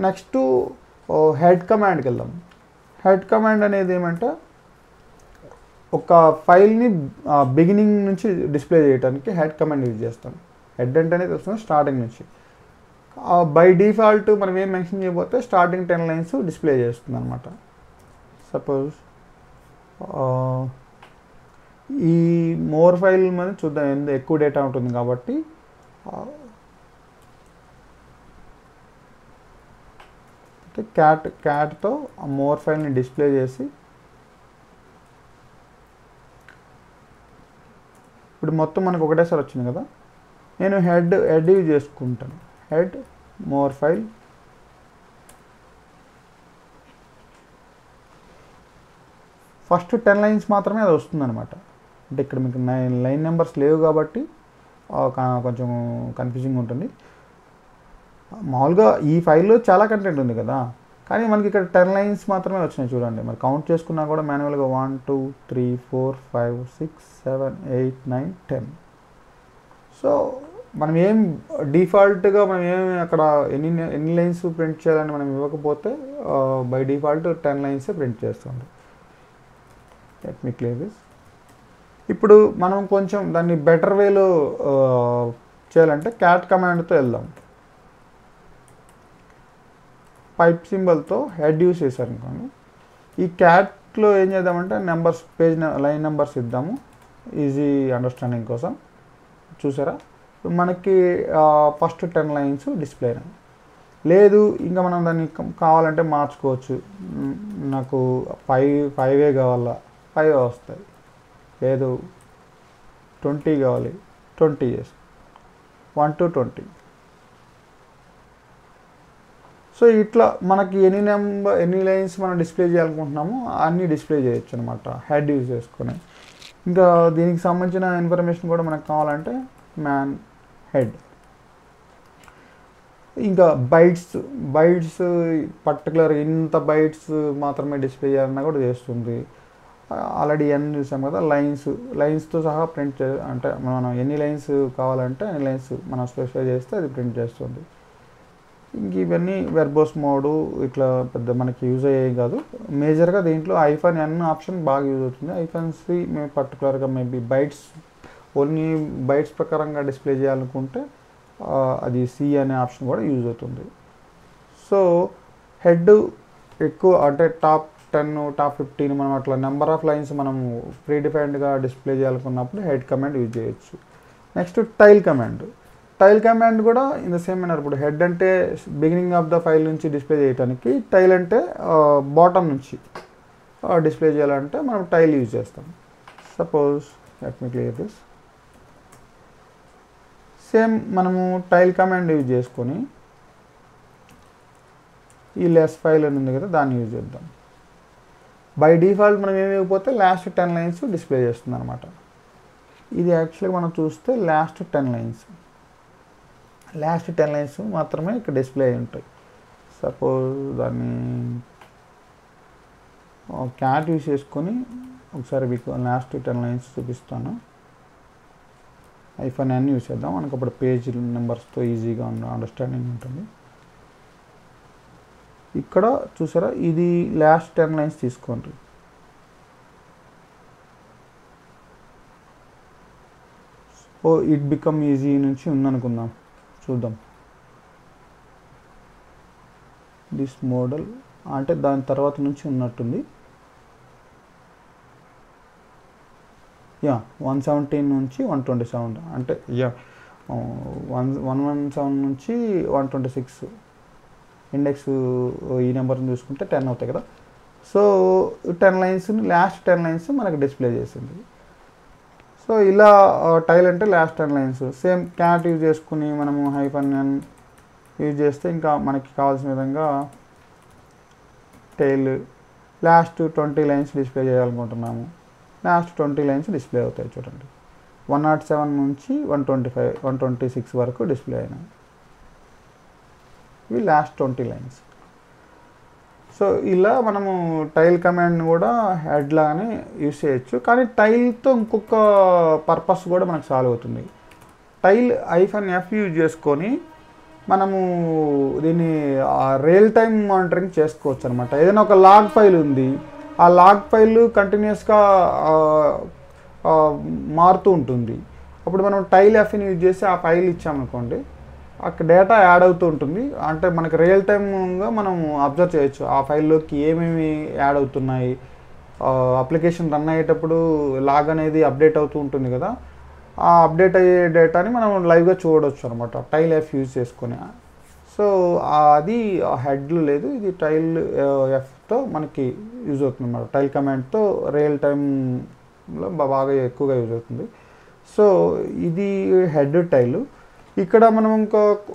నెక్స్ట్ హెడ్ కమాండ్కి వెళ్దాం. హెడ్ కమాండ్ అనేది ఏమంటే ఒక ఫైల్ని బిగినింగ్ నుంచి డిస్ప్లే చేయడానికి హెడ్ కమాండ్ యూజ్ చేస్తాం. హెడ్ అంటేనే తెలుస్తుంది స్టార్టింగ్ నుంచి. బై డిఫాల్ట్ మనం ఏం మెన్షన్ చేయబోతే స్టార్టింగ్ 10 లైన్స్ డిస్ప్లే చేస్తుంది అనమాట. సపోజ్ ఈ మోర్ ఫైల్ మీద చూద్దాం, ఎంత ఎక్కువ డేటా ఉంటుంది కాబట్టి క్యాట్తో ఆ మోర్ ఫైల్ని డిస్ప్లే చేసి ఇప్పుడు మొత్తం మనకు ఒకటేసారి వచ్చింది కదా, నేను హెడ్ యూజ్ చేసుకుంటాను. Head more file first 10 lines మాత్రమే అది వస్తుందన్నమాట. అంటే ఇక్కడ మీకు 9 లైన్ నెంబర్స్ లేవు కాబట్టి కొంచెం కన్ఫ్యూజింగ్ ఉంటుంది. మామూలుగా ఈ ఫైల్లో చాలా కంటెంట్ ఉంది కదా, కానీ మనకి ఇక్కడ 10 లైన్స్ మాత్రమే వచ్చినాయి చూడండి. మరి కౌంట్ చేసుకున్నా కూడా మాన్యువల్గా 1 2 3 4 5 6 7 8 9 10. సో మనం ఏం డిఫాల్ట్గా మనం ఏమి అక్కడ ఎన్ని లైన్స్ ప్రింట్ చేయాలని మనం ఇవ్వకపోతే బై డిఫాల్ట్ 10 లైన్సే ప్రింట్ చేస్తుంది. Let me clear this. ఇప్పుడు మనం కొంచెం దాన్ని బెటర్ వేలో చేయాలంటే క్యాట్ కమాండ్తో వెళ్దాం. పైప్ సింబల్తో హెడ్ యూస్ చేశారు అనుకోండి. ఈ క్యాట్లో ఏం చేద్దామంటే నెంబర్స్ పేజ్ లైన్ నెంబర్స్ ఇద్దాము ఈజీ అండర్స్టాండింగ్ కోసం. చూసారా మనకి ఫస్ట్ 10 లైన్స్ డిస్ప్లే అయినాయి. లేదు ఇంకా మనం దాన్ని కావాలంటే మార్చుకోవచ్చు. నాకు 5 కావాలా 5 వస్తాయి, లేదు 20 కావాలి 20 చేసి 1 to 20. సో ఇట్లా మనకి ఎన్ని లైన్స్ మనం డిస్ప్లే చేయాలనుకుంటున్నామో అన్నీ డిస్ప్లే చేయొచ్చు అనమాట హెడ్ యూజ్ చేసుకొని. ఇంకా దీనికి సంబంధించిన ఇన్ఫర్మేషన్ కూడా మనకు కావాలంటే మ్యాన్ హెడ్. ఇంకా బైట్స్ పర్టికులర్ ఇంత బైట్స్ మాత్రమే డిస్ప్లే చేయాలన్నా కూడా చేస్తుంది. ఆల్రెడీ ఎన్ని చూసాం కదా, లైన్స్తో సహా ప్రింట్ అంటే మనం ఎన్ని లైన్స్ కావాలంటే అన్ని లైన్స్ మనం స్పెసిఫై చేస్తే అది ప్రింట్ చేస్తుంది. ఇంక ఇవన్నీ వెర్బోస్ మోడు ఇట్లా పెద్ద మనకి యూజ్ అయ్యేవి కాదు. మేజర్గా దీంట్లో -N ఆప్షన్ బాగా యూజ్ అవుతుంది. -C మేము పర్టికులర్గా మేబీ ఓన్లీ బైట్స్ ప్రకారంగా డిస్ప్లే చేయాలనుకుంటే అది C అనే ఆప్షన్ కూడా యూజ్ అవుతుంది. సో హెడ్ ఎక్కువ అంటే టాప్ 10 టాప్ 15 మనం అట్లా నెంబర్ ఆఫ్ లైన్స్ మనం ప్రీడిఫైన్డ్గా డిస్ప్లే చేయాలనుకున్నప్పుడు హెడ్ కమాండ్ యూజ్ చేయొచ్చు. నెక్స్ట్ టైల్ కమాండ్ కూడా ఇన్ ద సేమ్ మేనర్. ఇప్పుడు హెడ్ అంటే బిగినింగ్ ఆఫ్ ద ఫైల్ నుంచి డిస్ప్లే చేయడానికి, టైల్ అంటే బాటమ్ నుంచి డిస్ప్లే చేయాలంటే మనం టైల్ యూజ్ చేస్తాం. Suppose let me clear this. Same మనము టైల్ కమాండ్ యూజ్ చేసుకొని ఈ లెస్ ఫైల్ అని ఉంది కదా దాన్ని యూజ్ చేద్దాం. బై డిఫాల్ట్ మనం ఏమి ఇవ్వకపోతే లాస్ట్ 10 లైన్స్ డిస్ప్లే చేస్తుంది అనమాట. ఇది యాక్చువల్గా మనం చూస్తే లాస్ట్ 10 లైన్స్ మాత్రమే ఇక్కడ డిస్ప్లే అయి ఉంటాయి. సపోజ్ దాన్ని క్యాట్ యూజ్ చేసుకొని ఒకసారి మీకు లాస్ట్ 10 లైన్స్ చూపిస్తాను. -N యూజ్ చేద్దాం, మనకు అప్పుడు పేజ్ నెంబర్స్తో ఈజీగా అండర్స్టాండింగ్ ఉంటుంది. ఇక్కడ చూసారా ఇది లాస్ట్ 10 లైన్స్ తీసుకోండి. ఇట్ బికమ్ ఈజీ నుంచి ఉందనుకుందాం, చూద్దాం. దిస్ మోడల్ అంటే దాని తర్వాత నుంచి ఉన్నట్టుంది. 117 నుంచి 127 అంటే 117 నుంచి 126 ఇండెక్స్ ఈ నెంబర్ని చూసుకుంటే 10 అవుతాయి కదా. సో 10 లైన్స్ని లాస్ట్ 10 లైన్స్ మనకు డిస్ప్లే చేసింది. సో ఇలా టైల్ అంటే last 10 lines. Same cat use చేసుకుని మనము -N యూజ్ చేస్తే ఇంకా మనకి కావాల్సిన విధంగా టైల్ లాస్ట్ 20 లైన్స్ డిస్ప్లే చేయాలనుకుంటున్నాము. లాస్ట్ 20 లైన్స్ డిస్ప్లే అవుతాయి చూడండి. 107 నుంచి 125 126 వరకు డిస్ప్లే అయినాయి. ఇవి లాస్ట్ 20 లైన్స్. సో ఇలా మనము టైల్ కమాండ్ కూడా హెడ్ లాగానే యూజ్ చేయొచ్చు. కానీ టైల్తో ఇంకొక పర్పస్ కూడా మనకు సాల్వ్ అవుతుంది. టైల్ -F యూజ్ చేసుకొని మనము దీన్ని రియల్ టైమ్ మానిటరింగ్ చేసుకోవచ్చు అనమాట. ఏదైనా ఒక లాగ్ ఫైల్ ఉంది, ఆ లాగ్ ఫైల్ కంటిన్యూస్గా మారుతూ ఉంటుంది. అప్పుడు మనం టైల్ Fని యూజ్ చేసి ఆ ఫైల్ ఇచ్చామనుకోండి, అక్కడ డేటా యాడ్ అవుతూ ఉంటుంది. అంటే మనకి రియల్ టైమ్గా మనం అబ్జర్వ్ చేయొచ్చు ఆ ఫైల్లోకి ఏమేమి యాడ్ అవుతున్నాయి. అప్లికేషన్ రన్ అయ్యేటప్పుడు లాగ్ అనేది అప్డేట్ అవుతూ ఉంటుంది కదా, ఆ అప్డేట్ అయ్యే డేటాని మనం లైవ్గా చూడవచ్చు అనమాట టైల్ F యూజ్ చేసుకొని. సో అది హెడ్లు లేదు, ఇది టైల్ Fతో మనకి యూజ్ అవుతుంది అన్నమాట. టైల్ కమాండ్తో రియల్ టైంలో బాగా ఎక్కువగా యూజ్ అవుతుంది. సో ఇది హెడ్ టైల్. ఇక్కడ మనం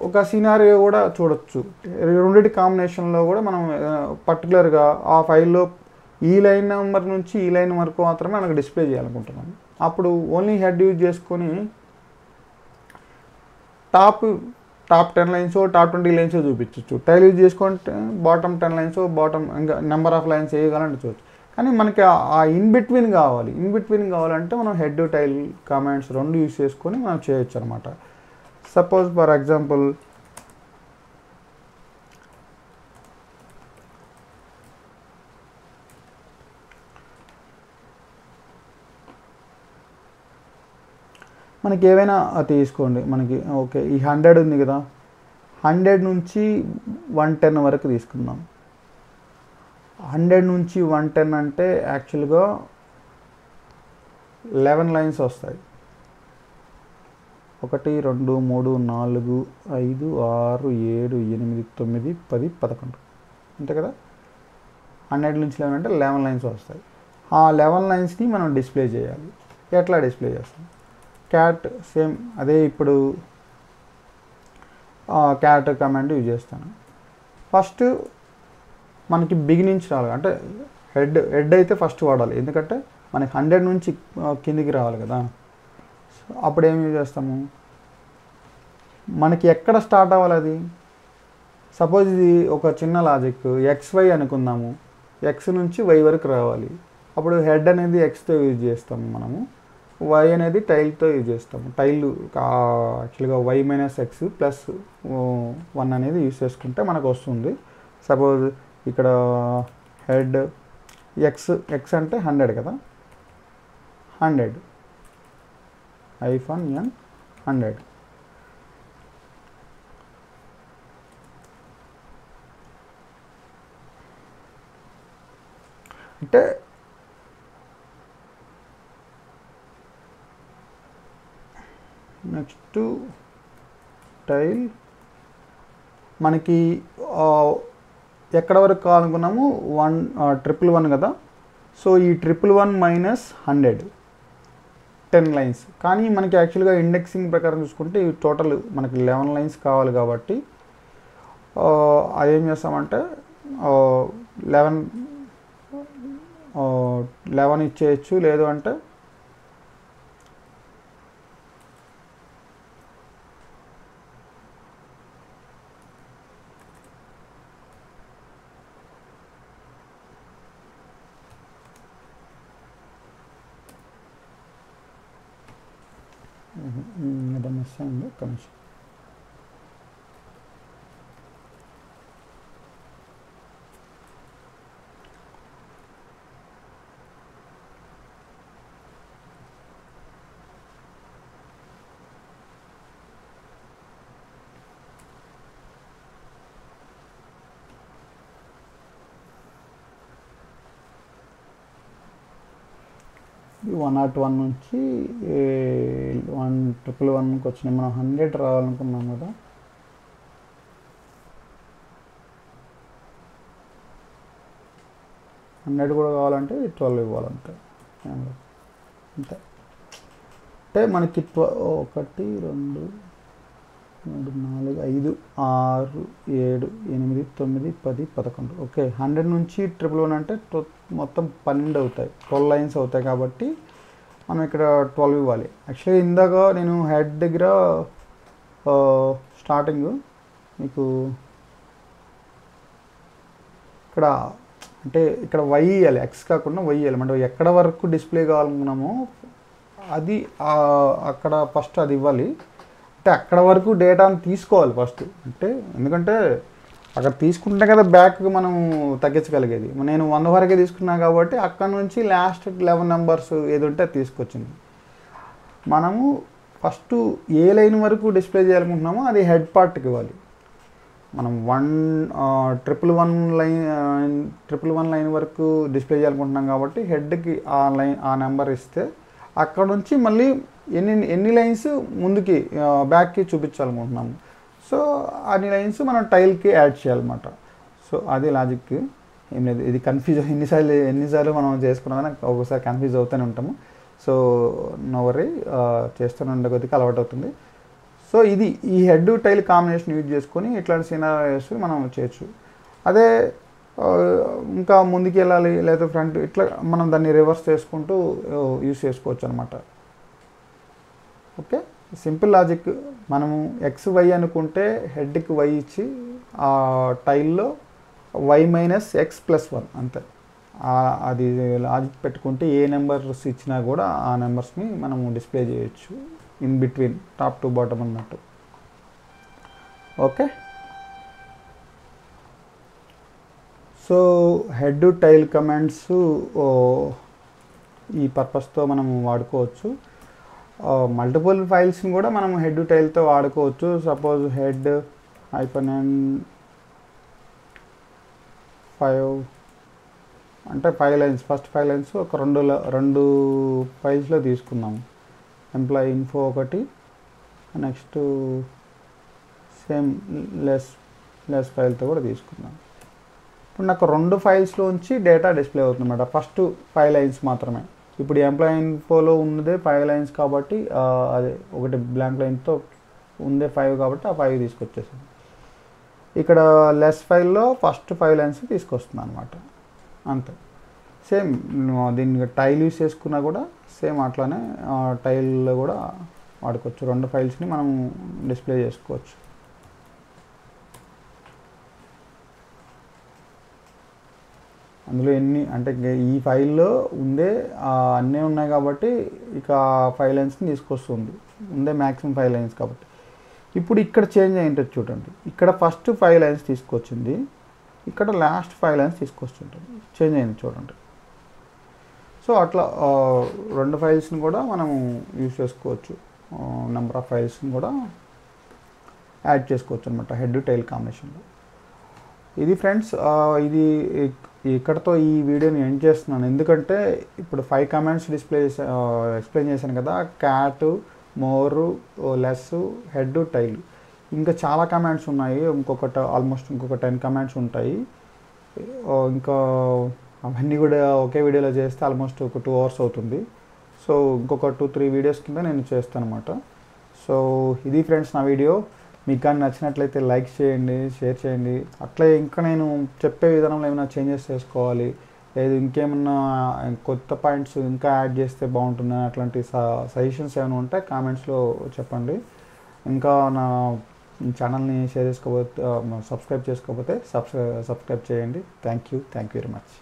ఒక సినారియో కూడా చూడొచ్చు. రెండింటి కాంబినేషన్లో కూడా మనం పర్టికులర్గా ఆ ఫైల్లో ఈ లైన్ నెంబర్ నుంచి ఈ లైన్ వరకు మాత్రమే మనకు డిస్ప్లే చేయాలనుకుంటున్నాం. అప్పుడు ఓన్లీ హెడ్ యూజ్ చేసుకొని టాప్ 10 లైన్స్ టాప్ 20 లైన్స్ చూపించవచ్చు. టైల్ యూజ్ చేసుకుంటే బాటమ్ 10 లైన్స్ ఇంకా నెంబర్ ఆఫ్ లైన్స్ వేయగలంటే చూడవచ్చు. కానీ మనకి ఆ ఇన్ బిట్వీన్ కావాలంటే మనం హెడ్ టైల్ కమాండ్స్ రెండు యూజ్ చేసుకొని మనం చేయొచ్చు అనమాట. సపోజ్ ఫర్ ఎగ్జాంపుల్ మనకి ఏవైనా తీసుకోండి. మనకి ఓకే ఈ 100 ఉంది కదా, 100 నుంచి 110 వరకు తీసుకుందాం. 100 నుంచి 110 అంటే యాక్చువల్గా 11 లైన్స్ వస్తాయి. 1 2 3 4 5 6 7 8 9 10 11 అంతే కదా. 100 నుంచి 11 అంటే 11 లైన్స్ వస్తాయి. ఆ 11 లైన్స్ని మనం డిస్ప్లే చేయాలి. ఎట్లా డిస్ప్లే చేస్తాం? క్యాట్ సేమ్ అదే ఇప్పుడు క్యాట్ కమాండ్ యూజ్ చేస్తాను. ఫస్ట్ మనకి బిగినించి రావాలి, అంటే హెడ్ అయితే ఫస్ట్ వాడాలి, ఎందుకంటే మనకి 100 నుంచి కిందికి రావాలి కదా. సో అప్పుడు ఏం యూజ్ చేస్తాము, మనకి ఎక్కడ స్టార్ట్ అవ్వాలి అది. సపోజ్ ఇది ఒక చిన్న లాజిక్, XY అనుకుందాము, X నుంచి Y వరకు రావాలి. అప్పుడు హెడ్ అనేది Xతో యూజ్ చేస్తాము మనము, Y అనేది టైల్తో యూజ్ చేస్తాము. టైల్ యాక్చువల్గా Y - X + 1 అనేది యూజ్ చేసుకుంటే మనకు వస్తుంది. సపోజ్ ఇక్కడ హెడ్ X అంటే 100 కదా, 100 -N 100. అంటే నెక్స్ట్ టైల్ మనకి ఎక్కడ వరకు కావాలనుకున్నాము, 111 కదా. సో ఈ 111 - 100 10 లైన్స్. కానీ మనకి యాక్చువల్గా ఇండెక్సింగ్ ప్రకారం చూసుకుంటే ఈ టోటల్ మనకి 11 లైన్స్ కావాలి కాబట్టి అదేం చేస్తామంటే 11 ఇచ్చేయచ్చు, లేదు అంటే మిస్ అయింది కనెక్షన్. ఈ 101 నుంచి 111కి వచ్చినాయి. మనం 100 రావాలనుకున్నాం కదా. హండ్రెడ్ కూడా కావాలంటే 12 ఇవ్వాలంతే అంతే. అంటే మనకి 1 2 3 4 5 6 7 8 9 10 11. ఓకే, 100 నుంచి 111 అంటే మొత్తం 12 అవుతాయి, 12 లైన్స్ అవుతాయి. కాబట్టి మనం ఇక్కడ 12 ఇవ్వాలి. యాక్చువల్లీ ఇందాక నేను హెడ్ దగ్గర స్టార్టింగ్ మీకు ఇక్కడ అంటే ఇక్కడ Y ఇవ్వాలి, X కాకుండా Y ఇవ్వాలి. అంటే ఎక్కడ వరకు డిస్ప్లే కావాలనుకున్నామో అది అక్కడ ఫస్ట్ అది ఇవ్వాలి. అంటే అక్కడ వరకు డేటాను తీసుకోవాలి ఫస్ట్. అంటే ఎందుకంటే అక్కడ తీసుకుంటే కదా బ్యాక్ మనం తగ్గించగలిగేది. నేను 100 వరకే తీసుకున్నా కాబట్టి అక్కడ నుంచి లాస్ట్ 11 నెంబర్స్ ఏది ఉంటే అది తీసుకొచ్చింది. మనము ఫస్ట్ ఏ లైన్ వరకు డిస్ప్లే చేయాలనుకుంటున్నామో అది హెడ్ పార్ట్కి ఇవ్వాలి. మనం 111 లైన్ వరకు డిస్ప్లే చేయాలనుకుంటున్నాం కాబట్టి హెడ్కి ఆ నెంబర్ ఇస్తే అక్కడ నుంచి మళ్ళీ ఎన్ని లైన్స్ ముందుకి బ్యాక్కి చూపించాలనుకుంటున్నాము. సో అన్ని లైన్స్ మనం టైల్కి యాడ్ చేయాలన్నమాట. సో అది లాజిక్, ఏం లేదు. ఇది కన్ఫ్యూజ్ ఎన్నిసార్లు మనం చేసుకున్నామని ఒక్కోసారి కన్ఫ్యూజ్ అవుతూనే ఉంటాము. సో నో వరీ, చేస్తూనే ఉండే కొద్దిగా అలవాటు అవుతుంది. సో ఇది ఈ హెడ్ టైల్ కాంబినేషన్ యూజ్ చేసుకొని ఇట్లాంటి సినారియోస్ మనం చేయొచ్చు. అదే ఇంకా ముందుకు వెళ్ళాలి లేదా ఫ్రంట్, ఇట్లా మనం దాన్ని రివర్స్ చేసుకుంటూ యూజ్ చేసుకోవచ్చు అనమాట. Okay, simple logic. మనము XY అనుకుంటే హెడ్కి Y ఇచ్చి ఆ టైల్లో Y - X + 1 అంతే. అది లాజిక్ పెట్టుకుంటే ఏ నెంబర్స్ ఇచ్చినా కూడా ఆ నెంబర్స్ని మనము డిస్ప్లే చేయొచ్చు in between top to bottom అన్నట్టు. Okay, so head tail commands ఈ పర్పస్తో మనము వాడుకోవచ్చు. మల్టిపుల్ ఫైల్స్ని కూడా మనం హెడ్ టైల్తో వాడుకోవచ్చు. సపోజ్ head -n 5 అంటే 5 లైన్స్, ఫస్ట్ 5 లైన్స్ ఒక రెండు ఫైల్స్లో తీసుకున్నాము. ఎంప్లాయీ ఇన్ఫో ఒకటి, నెక్స్ట్ సేమ్ లెస్ ఫైల్తో కూడా తీసుకున్నాం. ఇప్పుడు నాకు 2 ఫైల్స్లోంచి డేటా డిస్ప్లే అవుతుంది అన్నమాట. ఫస్ట్ 5 లైన్స్ మాత్రమే. ఇప్పుడు ఎంప్లాయీ ఇన్ఫోలో ఉన్నదే 5 లైన్స్ కాబట్టి అదే ఒకటి బ్లాంక్ లైన్తో ఉందే 5 కాబట్టి ఆ 5 తీసుకొచ్చేసాను. ఇక్కడ లెస్ ఫైల్లో ఫస్ట్ 5 లైన్స్ తీసుకొస్తున్నాను అనమాట. అంతే. సేమ్ దీనికి టైల్ యూస్ చేసుకున్నా కూడా సేమ్ అట్లానే టైల్లో కూడా వాడుకోవచ్చు. 2 ఫైల్స్ని మనం డిస్ప్లే చేసుకోవచ్చు. అందులో ఎన్ని అంటే ఈ ఫైల్లో ఉందే అన్నీ ఉన్నాయి కాబట్టి ఇక 5 లైన్స్ని తీసుకొస్తుంది. ఉందే మ్యాక్సిమం 5 లైన్స్ కాబట్టి. ఇప్పుడు ఇక్కడ చేంజ్ అయ్యింది చూడండి. ఇక్కడ ఫస్ట్ 5 లైన్స్ తీసుకొచ్చింది, ఇక్కడ లాస్ట్ 5 లైన్స్ తీసుకొచ్చుంటుంది. చేంజ్ అయింది చూడండి. సో అట్లా 2 ఫైల్స్ని కూడా మనము యూజ్ చేసుకోవచ్చు. నెంబర్ ఆఫ్ ఫైల్స్ని కూడా యాడ్ చేసుకోవచ్చు అనమాట హెడ్ టైల్ కాంబినేషన్లో. ఇది ఫ్రెండ్స్, ఇది ఇక్కడతో ఈ వీడియోని ఎండ్ చేస్తున్నాను. ఎందుకంటే ఇప్పుడు 5 కమాండ్స్ ఎక్స్ప్లెయిన్ చేశాను కదా. క్యాట్, మోరు, లెస్, హెడ్, టైల్. ఇంకా చాలా కమాండ్స్ ఉన్నాయి. ఆల్మోస్ట్ ఇంకొక 10 కమాండ్స్ ఉంటాయి. ఇంకా అవన్నీ కూడా ఒకే వీడియోలో చేస్తే ఆల్మోస్ట్ ఒక 2 hours అవుతుంది. సో ఇంకొక 2-3 వీడియోస్ కింద నేను చేస్తాను అనమాట. సో ఇది ఫ్రెండ్స్ నా వీడియో. మీకు కానీ నచ్చినట్లయితే లైక్ చేయండి, షేర్ చేయండి. అట్లే ఇంకా నేను చెప్పే విధానంలో ఏమైనా చేంజెస్ చేసుకోవాలి, లేదు ఇంకేమన్నా కొత్త పాయింట్స్ ఇంకా యాడ్ చేస్తే బాగుంటుంది అట్లాంటి సజెషన్స్ ఏమైనా ఉంటే కామెంట్స్లో చెప్పండి. ఇంకా నా ఛానల్ని సబ్స్క్రైబ్ చేసుకోకపోతే సబ్స్క్రైబ్ చేయండి. Thank you very much.